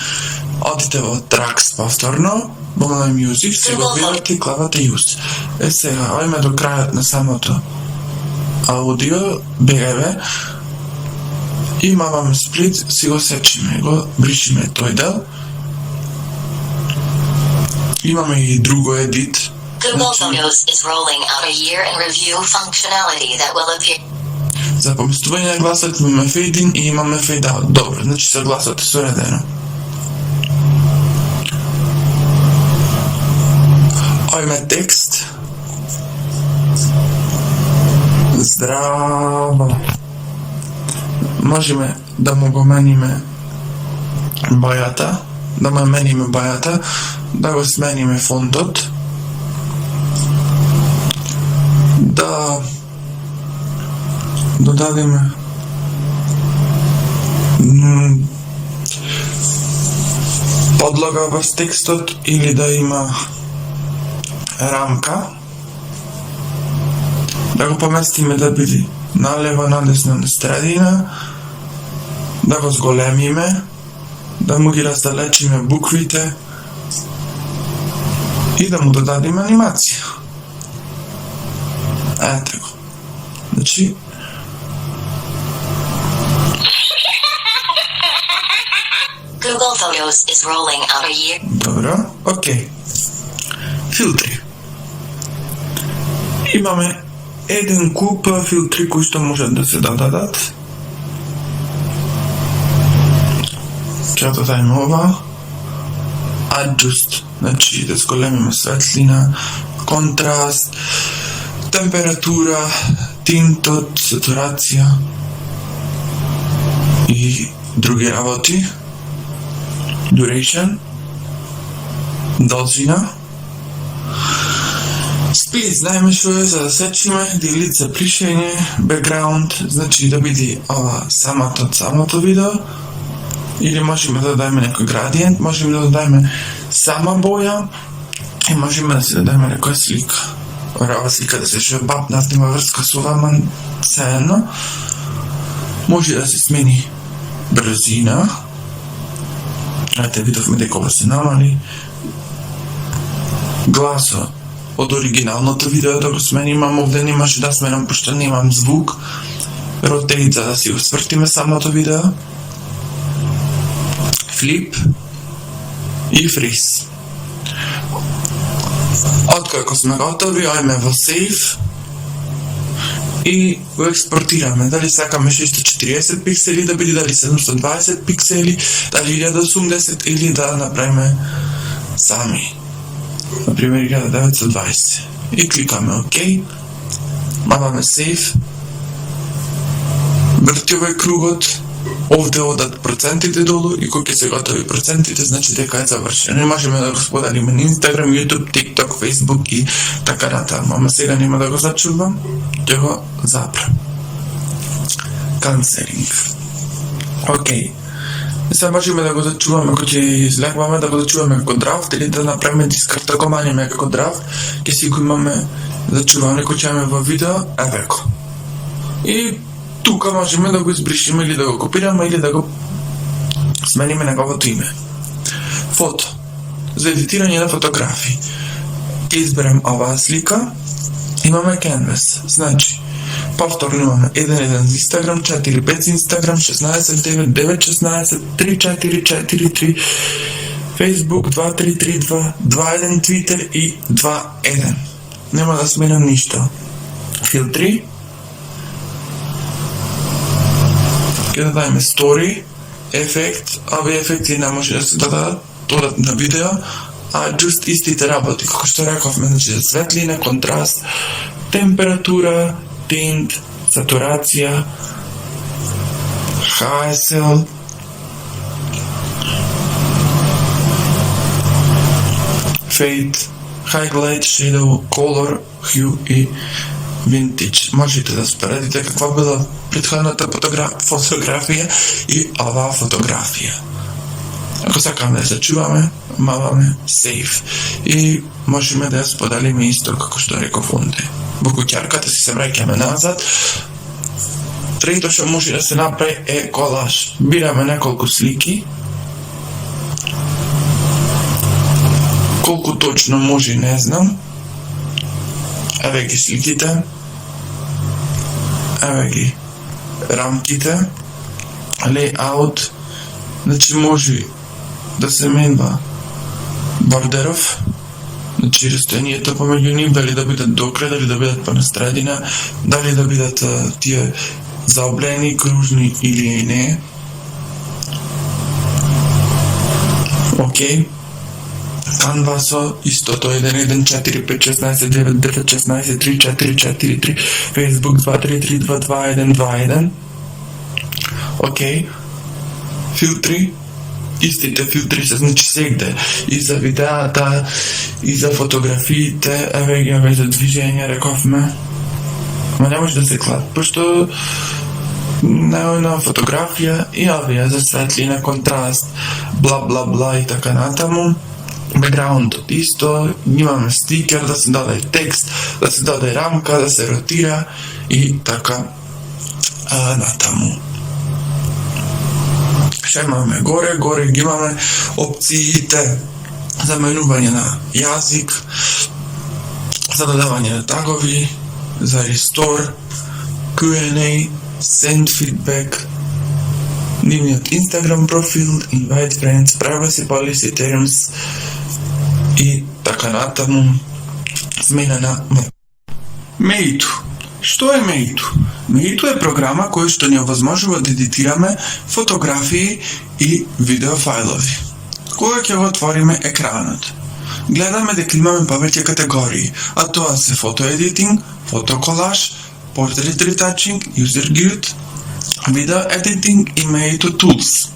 Одите во Tracks повторно, во My Music, си го видите клавата Use. Сега, ојме до крајот на самото аудио, БГВ, имаме сплит, си го сечиме, го бришиме тој дел. Имаме и друго едит. Google Photos is rolling out a year in review functionality that will appear. За поместување на гласот имаме fade in и имаме fade out. Добро, значи со гласот е соредено. Ојме текст. Здраво. Можеме да му го мениме бајата, да му мениме бајата, да го смениме фонтот, да додадеме подлога во текстот или да има рамка, да го поместиме да биде налево, надесно, на средина, да го зголемиме, да му ги раздалечиме буквите и да му додадеме анимација. Ете го. Значи, Google Photos is rolling out a year. добро, окей. Филтри. Имаме еден куп филтри кои што можат да се додадат. Ќе додајме ова. Adjust, значи да зголемиме светлина, контраст, температура, тинтот, сатурација и други работи. Duration, должина. Split, знаеме што е за да сечиме, delete за пришење, background, значи да биде ова самото видео, или можеме да додајме некој градиент, можеме да додајме сама боја и можеме да си додајме некоја слика. Ова слика да се бапнат, нема врска со ова, ценно. Може да се смени брзина. Ете, видовме дека ова се намали. Гласо од оригиналното видео да го сменимам, овде немаше да сменам, пошто немам звук. Rotate за да си го свртиме самото видео. Flip и freeze. Откако сме готови, ојме во Save и го експортираме. Дали сакаме 640 пиксели да биде, дали 720 пиксели, дали 1080 или да направиме сами. Например 1920. И кликаме ОК. Маваме Save. Врти овој кругот. Овде одат процентите долу и кога ќе се готови процентите, значи дека е завршено. Можеме да го споделиме на Instagram, YouTube, TikTok, Facebook и така натаму. Ама сега нема да го зачувам, ќе го запрем. Cancelling. Окей. Сега можеме да го зачуваме, ако ќе излегваме, да го зачуваме како драфт или да направиме дискарт, ако маниме како драфт, ќе си го имаме зачуваме, ако ќе имаме во видео, евеко. И тука можеме да го избришиме или да го копираме или да го смениме неговото име. Фото. За едитирање на фотографии. Ќе изберем оваа слика. Имаме Canvas. Значи, Повторно имаме 1 за Instagram, 4-5 за Instagram, 16-9-9-16, 3-4-4-3, Facebook 2-3-3-2, 2-1 Twitter и 2-1. Нема да сменам ништо. Филтри. Ке да дајме story, ефект, овие ефекти не може да се дадат на видео, а just истите работи, како што рековме, значи светлина, контраст, температура, tint, сатурација, HSL, fade, highlight, shadow, color, hue и vintage. Можете да споредите каква била претходната фотографија и оваа фотографија. Ако сакаме да се чуваме, маваме save и можеме да ја споделиме исто како што реков онде. Во куќарката си се враќаме назад. Трето што може да се направи е колаж. Бираме неколку слики. Колку точно може, не знам. Еве ги сликите. Еве ги рамките. Layout. Значи може да се менва бордеров, значи растојанието помеѓу нив, дали да бидат до крај, дали да бидат по насредина, дали да бидат тие заоблени, кружни или не. Океј. Canvas истото 1-1-4-5-16-9-9-16-3-4-4-3, Facebook 2-3-3-2-2-1-2-1. Океј. Филтри. Истите филтри се значи сегде и за видеата, и за фотографиите, еве ги за движење, рековме. Ма не може да се клад, пошто на фотографија и овие за светлина, контраст, бла бла бла и така натаму. Бекграундот исто, имаме стикер, да се даде текст, да се даде рамка, да се ротира и така натаму. Што имаме горе ги имаме опциите за менување на јазик, за додавање на тагови, за restore, Q&A, send feedback, нивниот Instagram профил, invite friends, privacy policy terms и така натаму. Смена на Meitu. Што е Meitu? Meitu е програма која што ни овозможува да едитираме фотографии и видеофајлови. Кога ќе го отвориме екранот, гледаме дека имаме повеќе категории, а тоа се фотоедитинг, фотоколаж, портрет ретачинг, user guide, видео едитинг и Meitu Tools.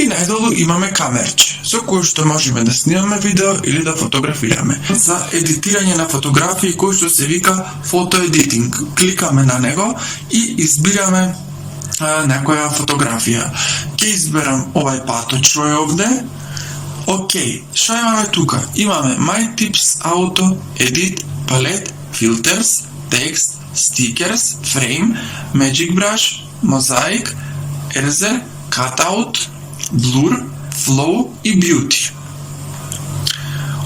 И најдолу имаме камерче, со кој што можеме да снимаме видео или да фотографираме. За едитирање на фотографии кој што се вика фотоедитинг. Кликаме на него и избираме некоја фотографија. Ќе изберам овај паточ е овде. Океј, што имаме тука? Имаме My Tips, Auto, Edit, Palette, Filters, Text, Stickers, Frame, Magic Brush, Mosaic, Erase, Cutout, Blur, Flow и Beauty.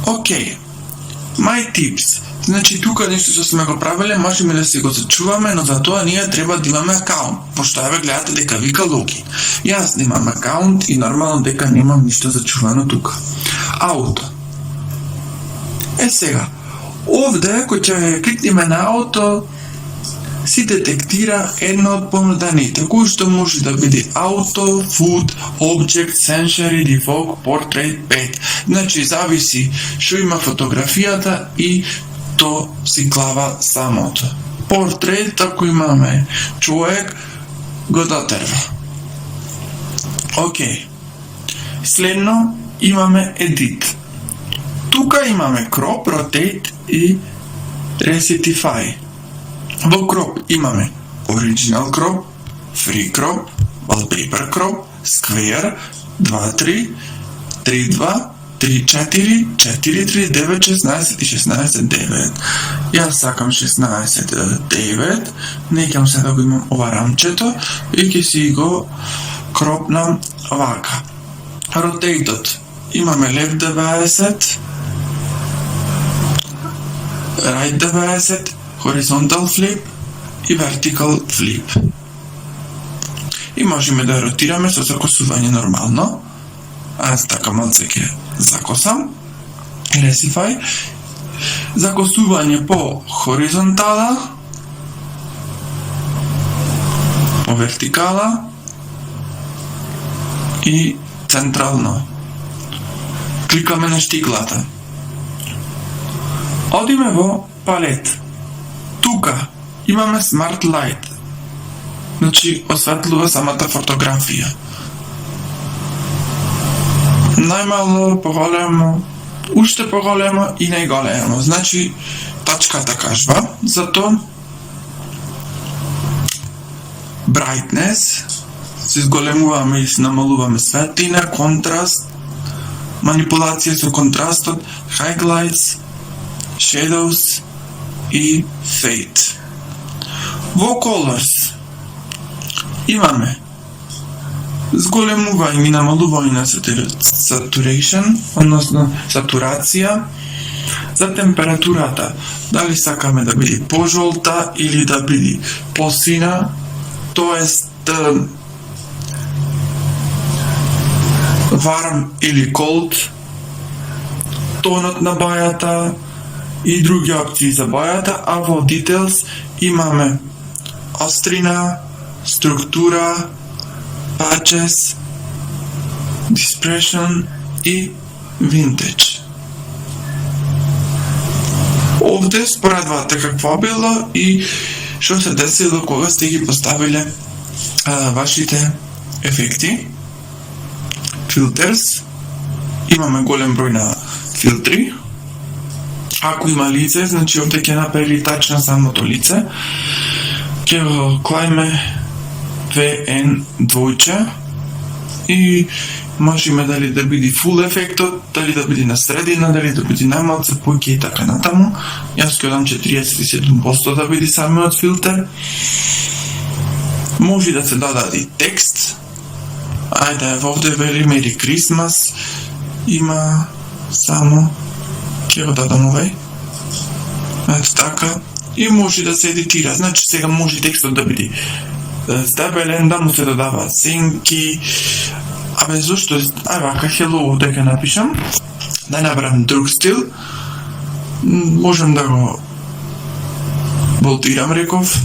Океј, My Tips. Значи тука нешто што сме го правеле, можеме да се го зачуваме, но за тоа ние треба да имаме акаунт, пошто еве гледате дека вика логин. Јас немам акаунт и нормално дека немам ништо зачувано тука. Ауто. Сега, овде кој ќе кликнеме на ауто, си детектира една од понудените, кој што може да биде Auto, Food, Object, Sensory, Default, Portrait, Pet. Значи, зависи што има фотографијата и то си клава самото. Портрет, ако имаме човек, го дотерва. Океј. Следно имаме Edit. Тука имаме Crop, Rotate и Resitify. Во Crop имаме Original Crop, Free Crop, Wallpaper Crop, Square, 2-3, 3-2, 3-4, 4-3, 9-16 и 16-9. Јас сакам 16-9, неќам се да го имам ова рамчето и ќе си го кропнам вака. Rotate-от имаме Left 90, Right 90, Horizontal Flip и vertical flip. И можеме да ротираме со закосување нормално. Аз така малце ќе закосам. Resify. Закосување по хоризонтала, по вертикала и централно. Кликаме на штиклата. Одиме во палет. Тука имаме Smart Light. Значи, осветлува самата фотографија. Најмало, поголемо, уште поголемо и најголемо. Значи, тачката кажва, зато brightness, се изголемуваме и се намалуваме светлина, контраст, манипулација со контрастот, highlights, shadows и fade. Во colors имаме зголемување и намалување на saturation, односно сатурација, за температурата, дали сакаме да биде пожолта или да биде посина, тоест warm или cold, тонот на бајата и други опции за бајата, а во details имаме острина, структура, patches, dispersion и vintage. Овде споредвате какво било и што се десило кога сте ги поставиле вашите ефекти. Filters. Имаме голем број на филтри. Ако има лице, значи овде ќе направи тач на самото лице. Ќе го клајме VN двојче и можеме дали да биде full ефектот, дали да биде на средина, дали да биде најмалце поќе и така натаму. Јас ќе дам 47% да биде самиот филтер. Може да се додаде и текст. Ајде, овде вели Merry Christmas. Има само ќе го дадам овај. Ето така. И може да се едитира. Значи сега може текстот да биде стабелен, да му се додаваат сенки. Абе, зашто? Ај вака, hello, овде ќе напишам. Да набрам друг стил. Можем да го волтирам, реков.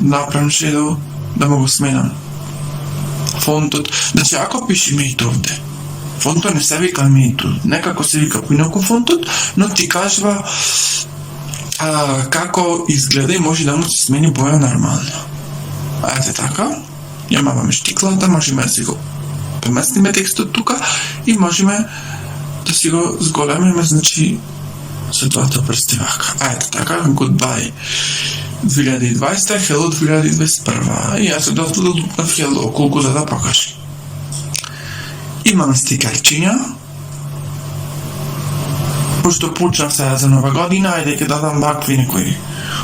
Направам shadow, да му го сменам. Фонтот. Значи, ако пише мейт овде, фонтот не се вика мейт, некако се вика поинаку фонтот, но ти кажва како изгледа и може да му се смени боја нормално. Ајде така, имаме штиклата, можеме да си го поместиме текстот тука и можеме да си го зголемиме, значи со двата прсти вака. Ајде така, goodbye 2020, hello 2021. И јас се доста лупнав hello, колку за да покажи. Имам стикерчиња. Пошто почнав сега за нова година, ајде ќе дадам вакви некои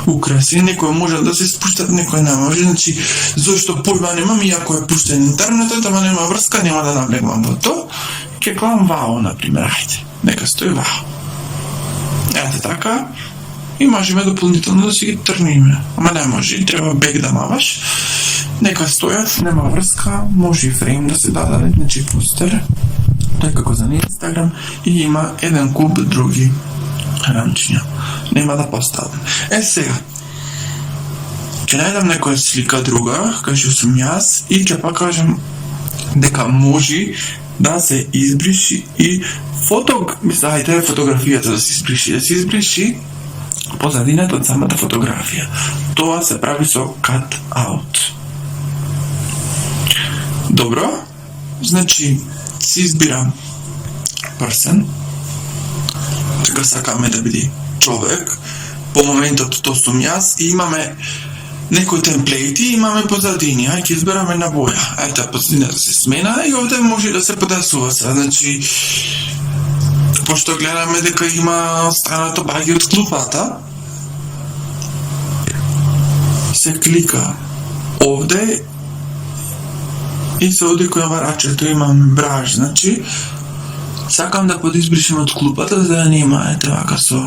украси, некои може да се спуштат, некои не може, значи зашто појма немам, иако е пуштен интернетот, ама нема врска, нема да навлегвам во то, ќе клам вао, например, ајде, нека стои вао. Ете така, и можеме дополнително да си ги трниме, ама не може, треба бек да маваш, нека стојат, нема врска, може и фрейм да се даде, значи постер, тој како за Инстаграм, и има еден куп други рамчиња. Нема да поставам. Сега, ќе најдам некоја слика друга, кај што сум јас, и ќе покажам дека може да се избриши и ајде фотографијата да се избриши позадината од самата фотографија. Тоа се прави со cut out. Добро, значи си избирам person, така сакаме да биде човек, по моментот тоа сум јас и имаме некои темплејти, имаме позадини, ајде ќе избераме на боја, ајде позадината се смена и овде може да се подесува се, значи пошто гледаме дека има останато баги од клупата, се клика овде и се оди која варачето имаме браш, значи сакам да подизбришем од клупата за да нема ете вака со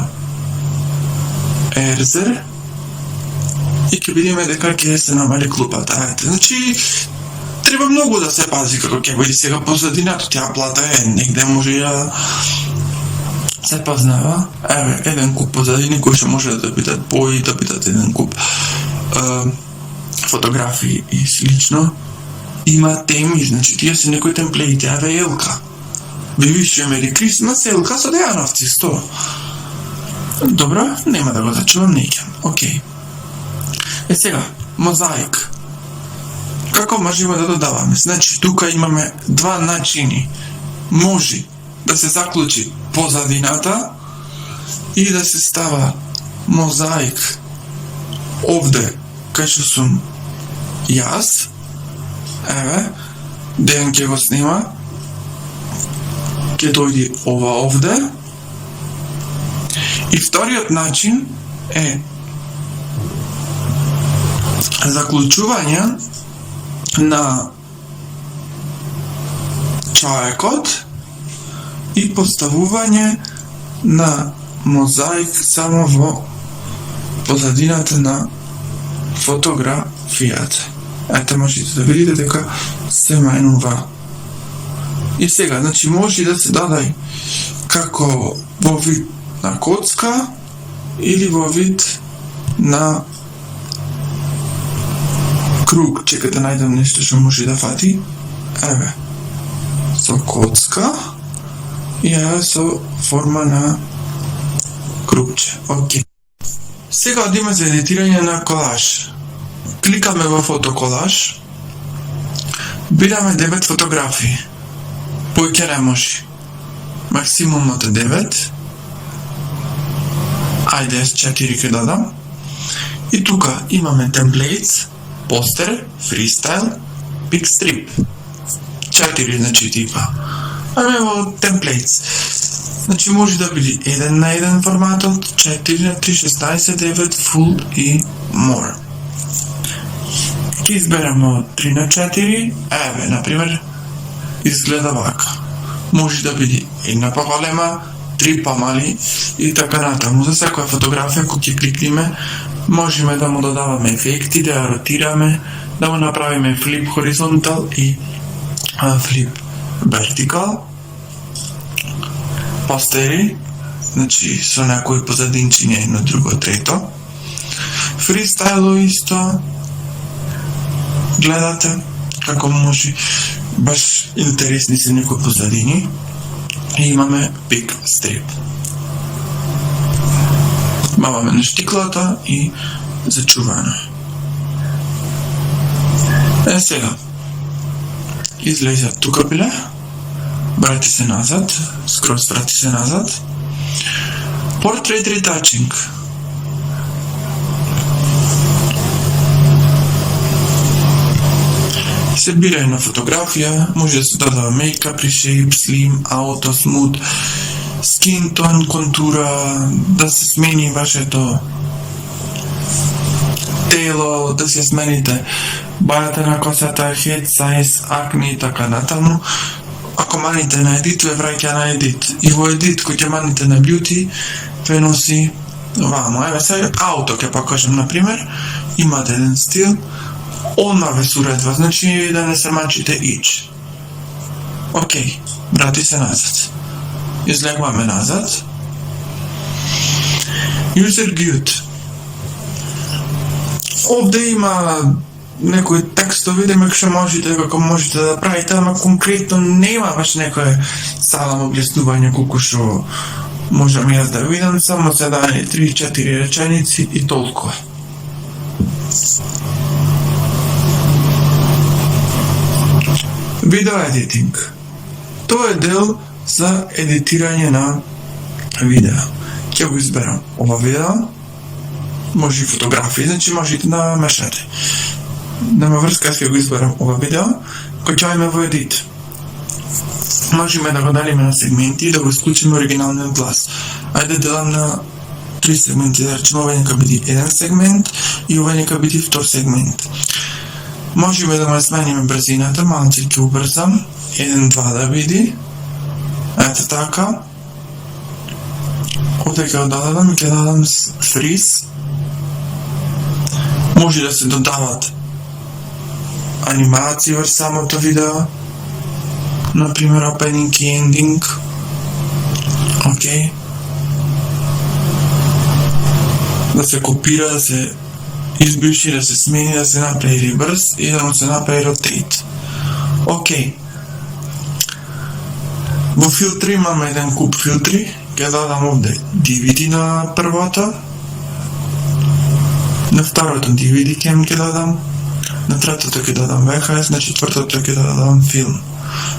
ерзер и ќе видиме дека ќе се намали клупата. Ете, значи треба многу да се пази како ќе биде сега позадината, таа плата е негде може да се познава. Еве, еден куп позадини кои што може да бидат бои, да бидат еден куп фотографии и слично. Има теми, значи тие се некои темплеити, еве Елка. Ви више Merry Christmas, Елка со Дејановци, 100. Добро, нема да го зачувам, неќам. Океј. Е сега, мозаик. Како можеме да додаваме? Значи, тука имаме два начини. Може да се заклучи позадината и да се става мозаик овде, кај што сум јас. Еве, Дејан ќе го снима. Ќе дојде ова овде. И вториот начин е заклучување на човекот и поставување на мозаик само во позадината на фотографијата. Ете, можете да видите дека се менува. И сега, значи, може да се даде како во вид на коцка или во вид на круг. Чекате да најдам нешто што може да фати. Еве, со коцка и еве со форма на кругче. Океј. Сега одиме за едитирање на колаж. Кликаме во фотоколаж. Бираме 9 фотографии. Повеќе не може. Максимумот е 9. Ајде, с 4 ќе додам. И тука имаме темплейтс, постер, фристайл, пикстрип. 4, значи, типа. Аме во темплейтс. Значи, може да биде 1 на 1 форматот, 4 на 3, 16, 9, full и more. Ќе избераме од 3 на 4. Еве, например, изгледа вака. Може да биде една поголема, 3 помали и така натаму. За секоја фотографија, кога ќе кликнеме, можеме да му додаваме ефекти, да ја ротираме, да му направиме флип хоризонтал и флип вертикал. Постери, значи со некои позадинчиња едно, друго, трето. Фристайло исто. Гледате како може, баш интересни се некои позадини. И имаме пик стрип. Маваме на штиклата и зачувано. Е сега. Излезе тука биле. Врати се назад. Скроз врати се назад. Portrait retouching. Се бира една фотографија, може да се додава мейкап, reshape, slim, auto, smooth, skin tone, контура, да се смени вашето тело, да се смените бојата на косата, head size, акне и така натаму. Ако маните на edit, ве враќа на edit. И во edit, кој ќе маните на beauty, ве носи вамо. Еве сега ауто ќе покажам, например, имате еден стил, одма ве суредва, значи да не се мачите ич. Океј, врати се назад. Излегваме назад. User guide. Овде има некои текстови, дека што можете, како можете да правите, ама конкретно нема баш некое салам објаснување колку што можам јас да видам, само се дадени 3-4 реченици и толку. Видео едитинг. Тоа е дел за едитирање на видео. Ќе го изберам ова видео, може и фотографии, значи можете да мешате. Нема врска, ќе го изберам ова видео, кој ќе има во едит. Можеме да го далиме на сегменти и да го исклучиме оригиналниот глас. Ајде делам на 3 сегменти, да речем ова нека биде еден сегмент и ова нека биде втор сегмент. Можеме да му смениме брзината, малце ќе убрзам, 1-2 да биде. Ето така. Овде ќе го дадам и ќе дадам фриз. Може да се додават анимации врз самото видео, например opening и ending. Окей. Да се копира, да се избивши, да се смени, да се направи ревърс и да му се направи rotate. Окей. Во филтри имаме еден куп филтри. Ќе дадам овде DVD на првото. На второто DVD ќе дадам. На третото ќе дадам VHS, на четвртото ќе дадам филм.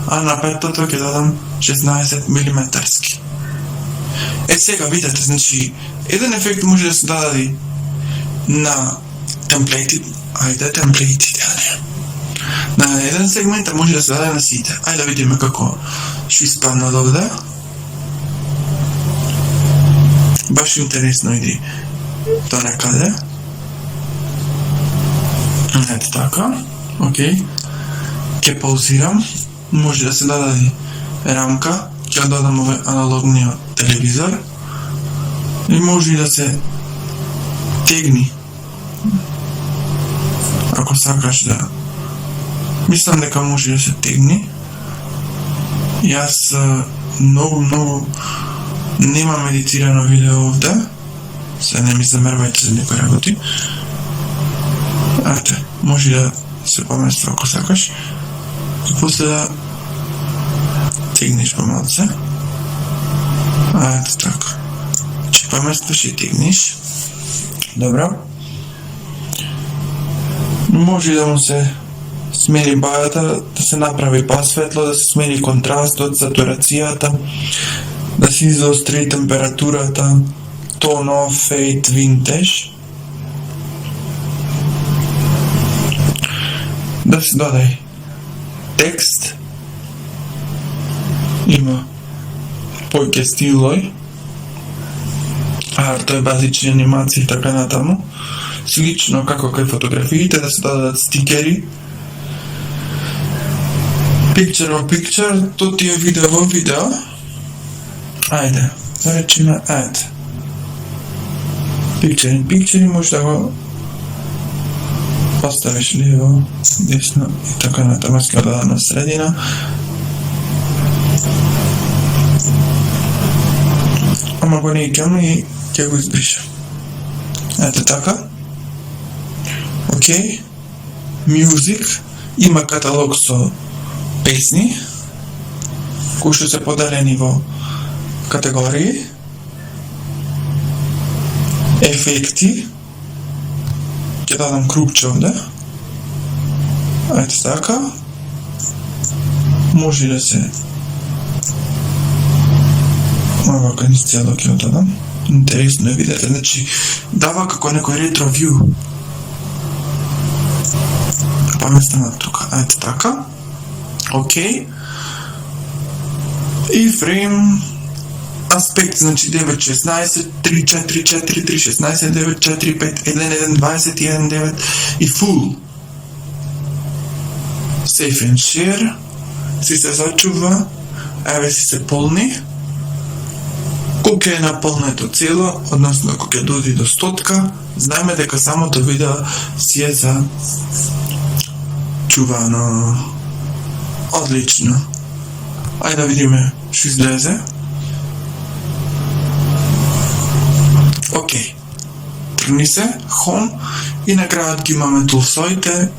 А на петото ќе дадам 16 милиметарски. Сега видите, значи, еден ефект може да се даде на темплейти, на еден сегмент, а може да се даде на сите. Ајде да видиме како ще испаднат овде. Баш интересно иди до некаде. Ето така. Окей. Ке паузирам. Може да се даде рамка. Ќе дадам ове аналогниот телевизор. И може и да се тегни. Ако сакаш да... Мислам дека може да се тегни. Јас многу немам едитирано видео овде. Се не ми замервајте за некои работи. Ете, може да се помества ако сакаш. И после да тегнеш помалце. Ето така. Че поместваш и тегнеш. Добро. Може да му се смени бајата, да се направи посветло, да се смени контрастот, сатурацијата, да се изостри температурата, tone off, fade, vintage. Да се додаде текст. Има појќе стилој. Тој базични анимации и така натаму. Слично како кај фотографиите, да се дадат стикери. Picture of picture, то ти е видео во видео. Ајде, да речеме, ајде. Picture in picture може да го поставиш лево, десно и така натаму, ска да на средина. Ама го не икам и ќе го избришам. Ето така. Окей. Music. Има каталог со песни, кои што се поделени во категории. Ефекти. Ќе дадам крупче овде. Ето така. Може да се овака низ цело ќе дадам. Интересно е, видете, значи дава како некој ретро вју. Поместена тука. Ето така. Окей. И фрейм аспект, значи 9.16, 3.4.4, 3.16, 9.4.5, 1.1, 21.9 и full. Save and share. Си се зачува. Еве си се полни. Кога е наполнето цело, односно кога дојде до 100, знаеме дека самото видео си е за чувано. Одлично. Ајде да видиме што излезе. Окей. Тргни се, home и на крајот ги имаме тулсоите.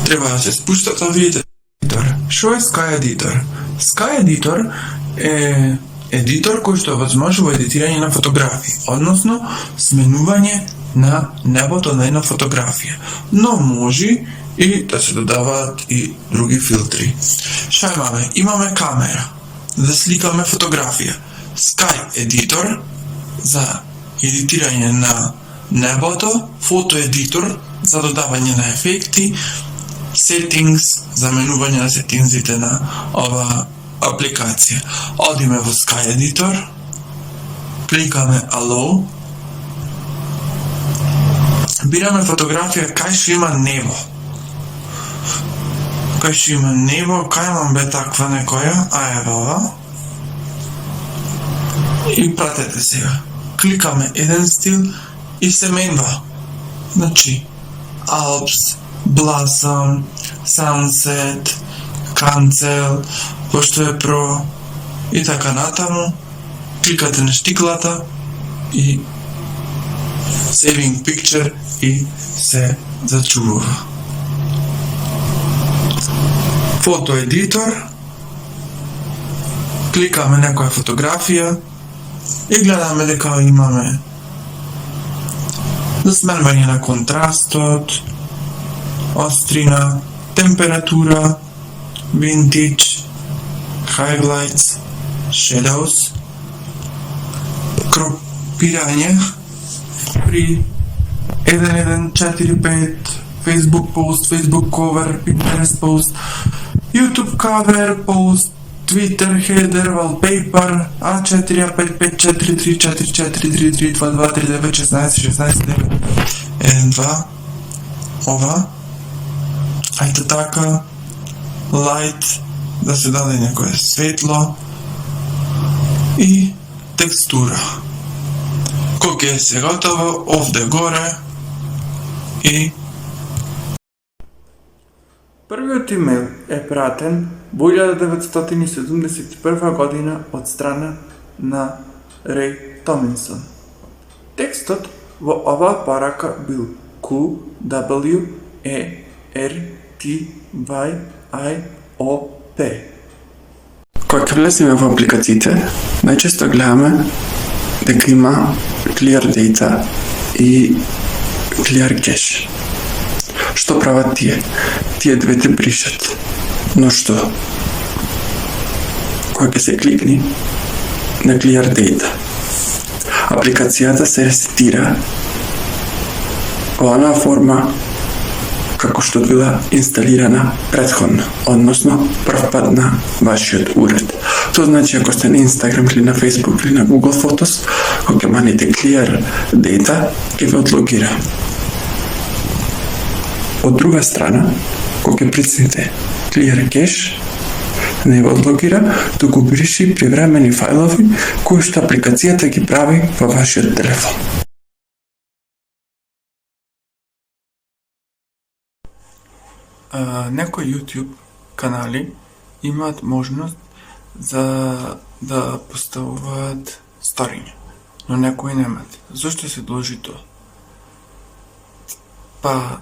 Треба да се спуштат овие едитор. Што е Sky Editor? Sky Editor е едитор кој што овозможува едитирање на фотографии, односно сменување на небото на една фотографија. Но може и да се додаваат и други филтри. Што имаме? Имаме камера да сликаме фотографија. Sky Editor за едитирање на небото, фотоедитор за додавање на ефекти, settings за менување на сетингзите на ова апликација. Одиме во Sky Editor, кликаме Allow, бираме фотографија кај што има небо. Кај што има небо, кај имам бе таква некоја, а ева ова. И пратете сега. Кликаме еден стил и се менва. Значи, Alps, Blossom, Sunset, Cancel, пошто е Pro и така натаму. Кликате на штиклата и Saving Picture и се зачувува. Фотоедитор. Кликаме некоја фотографија и гледаме дека имаме засменување на контрастот, острина, температура, vintage, highlights, shadows, кропирање при 1145, Facebook post, Facebook cover, Pinterest post, YouTube cover, post, Twitter header, wallpaper, A4, A5, 5, 4, 3, 4, 4, 3, 3, 2, 2, 3, 9, 16, 16, 9, 1, 2, ова, ајде така, light, да се даде некое светло и текстура. Кога е се готово, овде горе и Првиот имейл е пратен во 1971 година од страна на Рей Томинсон. Текстот во оваа порака бил QWERTYIOP. Кога влеземе во апликациите, најчесто гледаме дека има Clear Data и Clear Cache. Што прават тие? Тие двете бришат. Но што? Кога ќе се кликни на Clear Data, апликацијата се ресетира во онаа форма како што била инсталирана претходно, односно прв пат на вашиот уред. Тоа значи ако сте на Instagram или на Facebook или на Google Photos, кога маните Clear Data, ќе ве одлогира. Од друга страна, кога ќе притиснете Clear Cache, не ве одлогира, туку бриши привремени фајлови кои што апликацијата ги прави во вашиот телефон. Некои YouTube канали имаат можност за да поставуваат сториња, но некои немаат. Зошто се должи тоа? Па,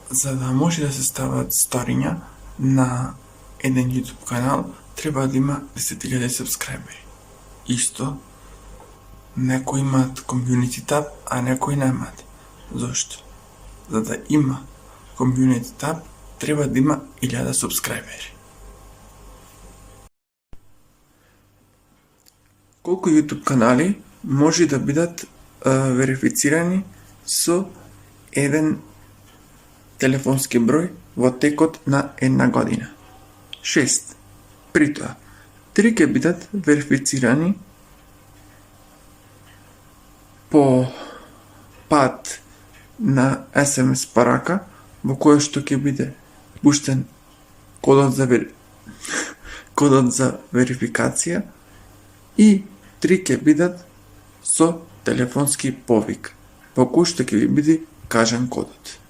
за да може да се стават сториња на еден YouTube канал, треба да има 10.000 сабскрајбери. Исто, некои имаат Community Tab, а некои немаат. Зошто? За да има Community Tab, треба да има 1000 сабскрајбери. Колку YouTube канали може да бидат верифицирани со еден телефонски број во текот на една година? 6. Притоа, 3 ќе бидат верифицирани по пат на SMS порака во која што ќе биде пуштен кодот за верификација и 3 ќе бидат со телефонски повик, во кој што ќе ви биде кажан кодот.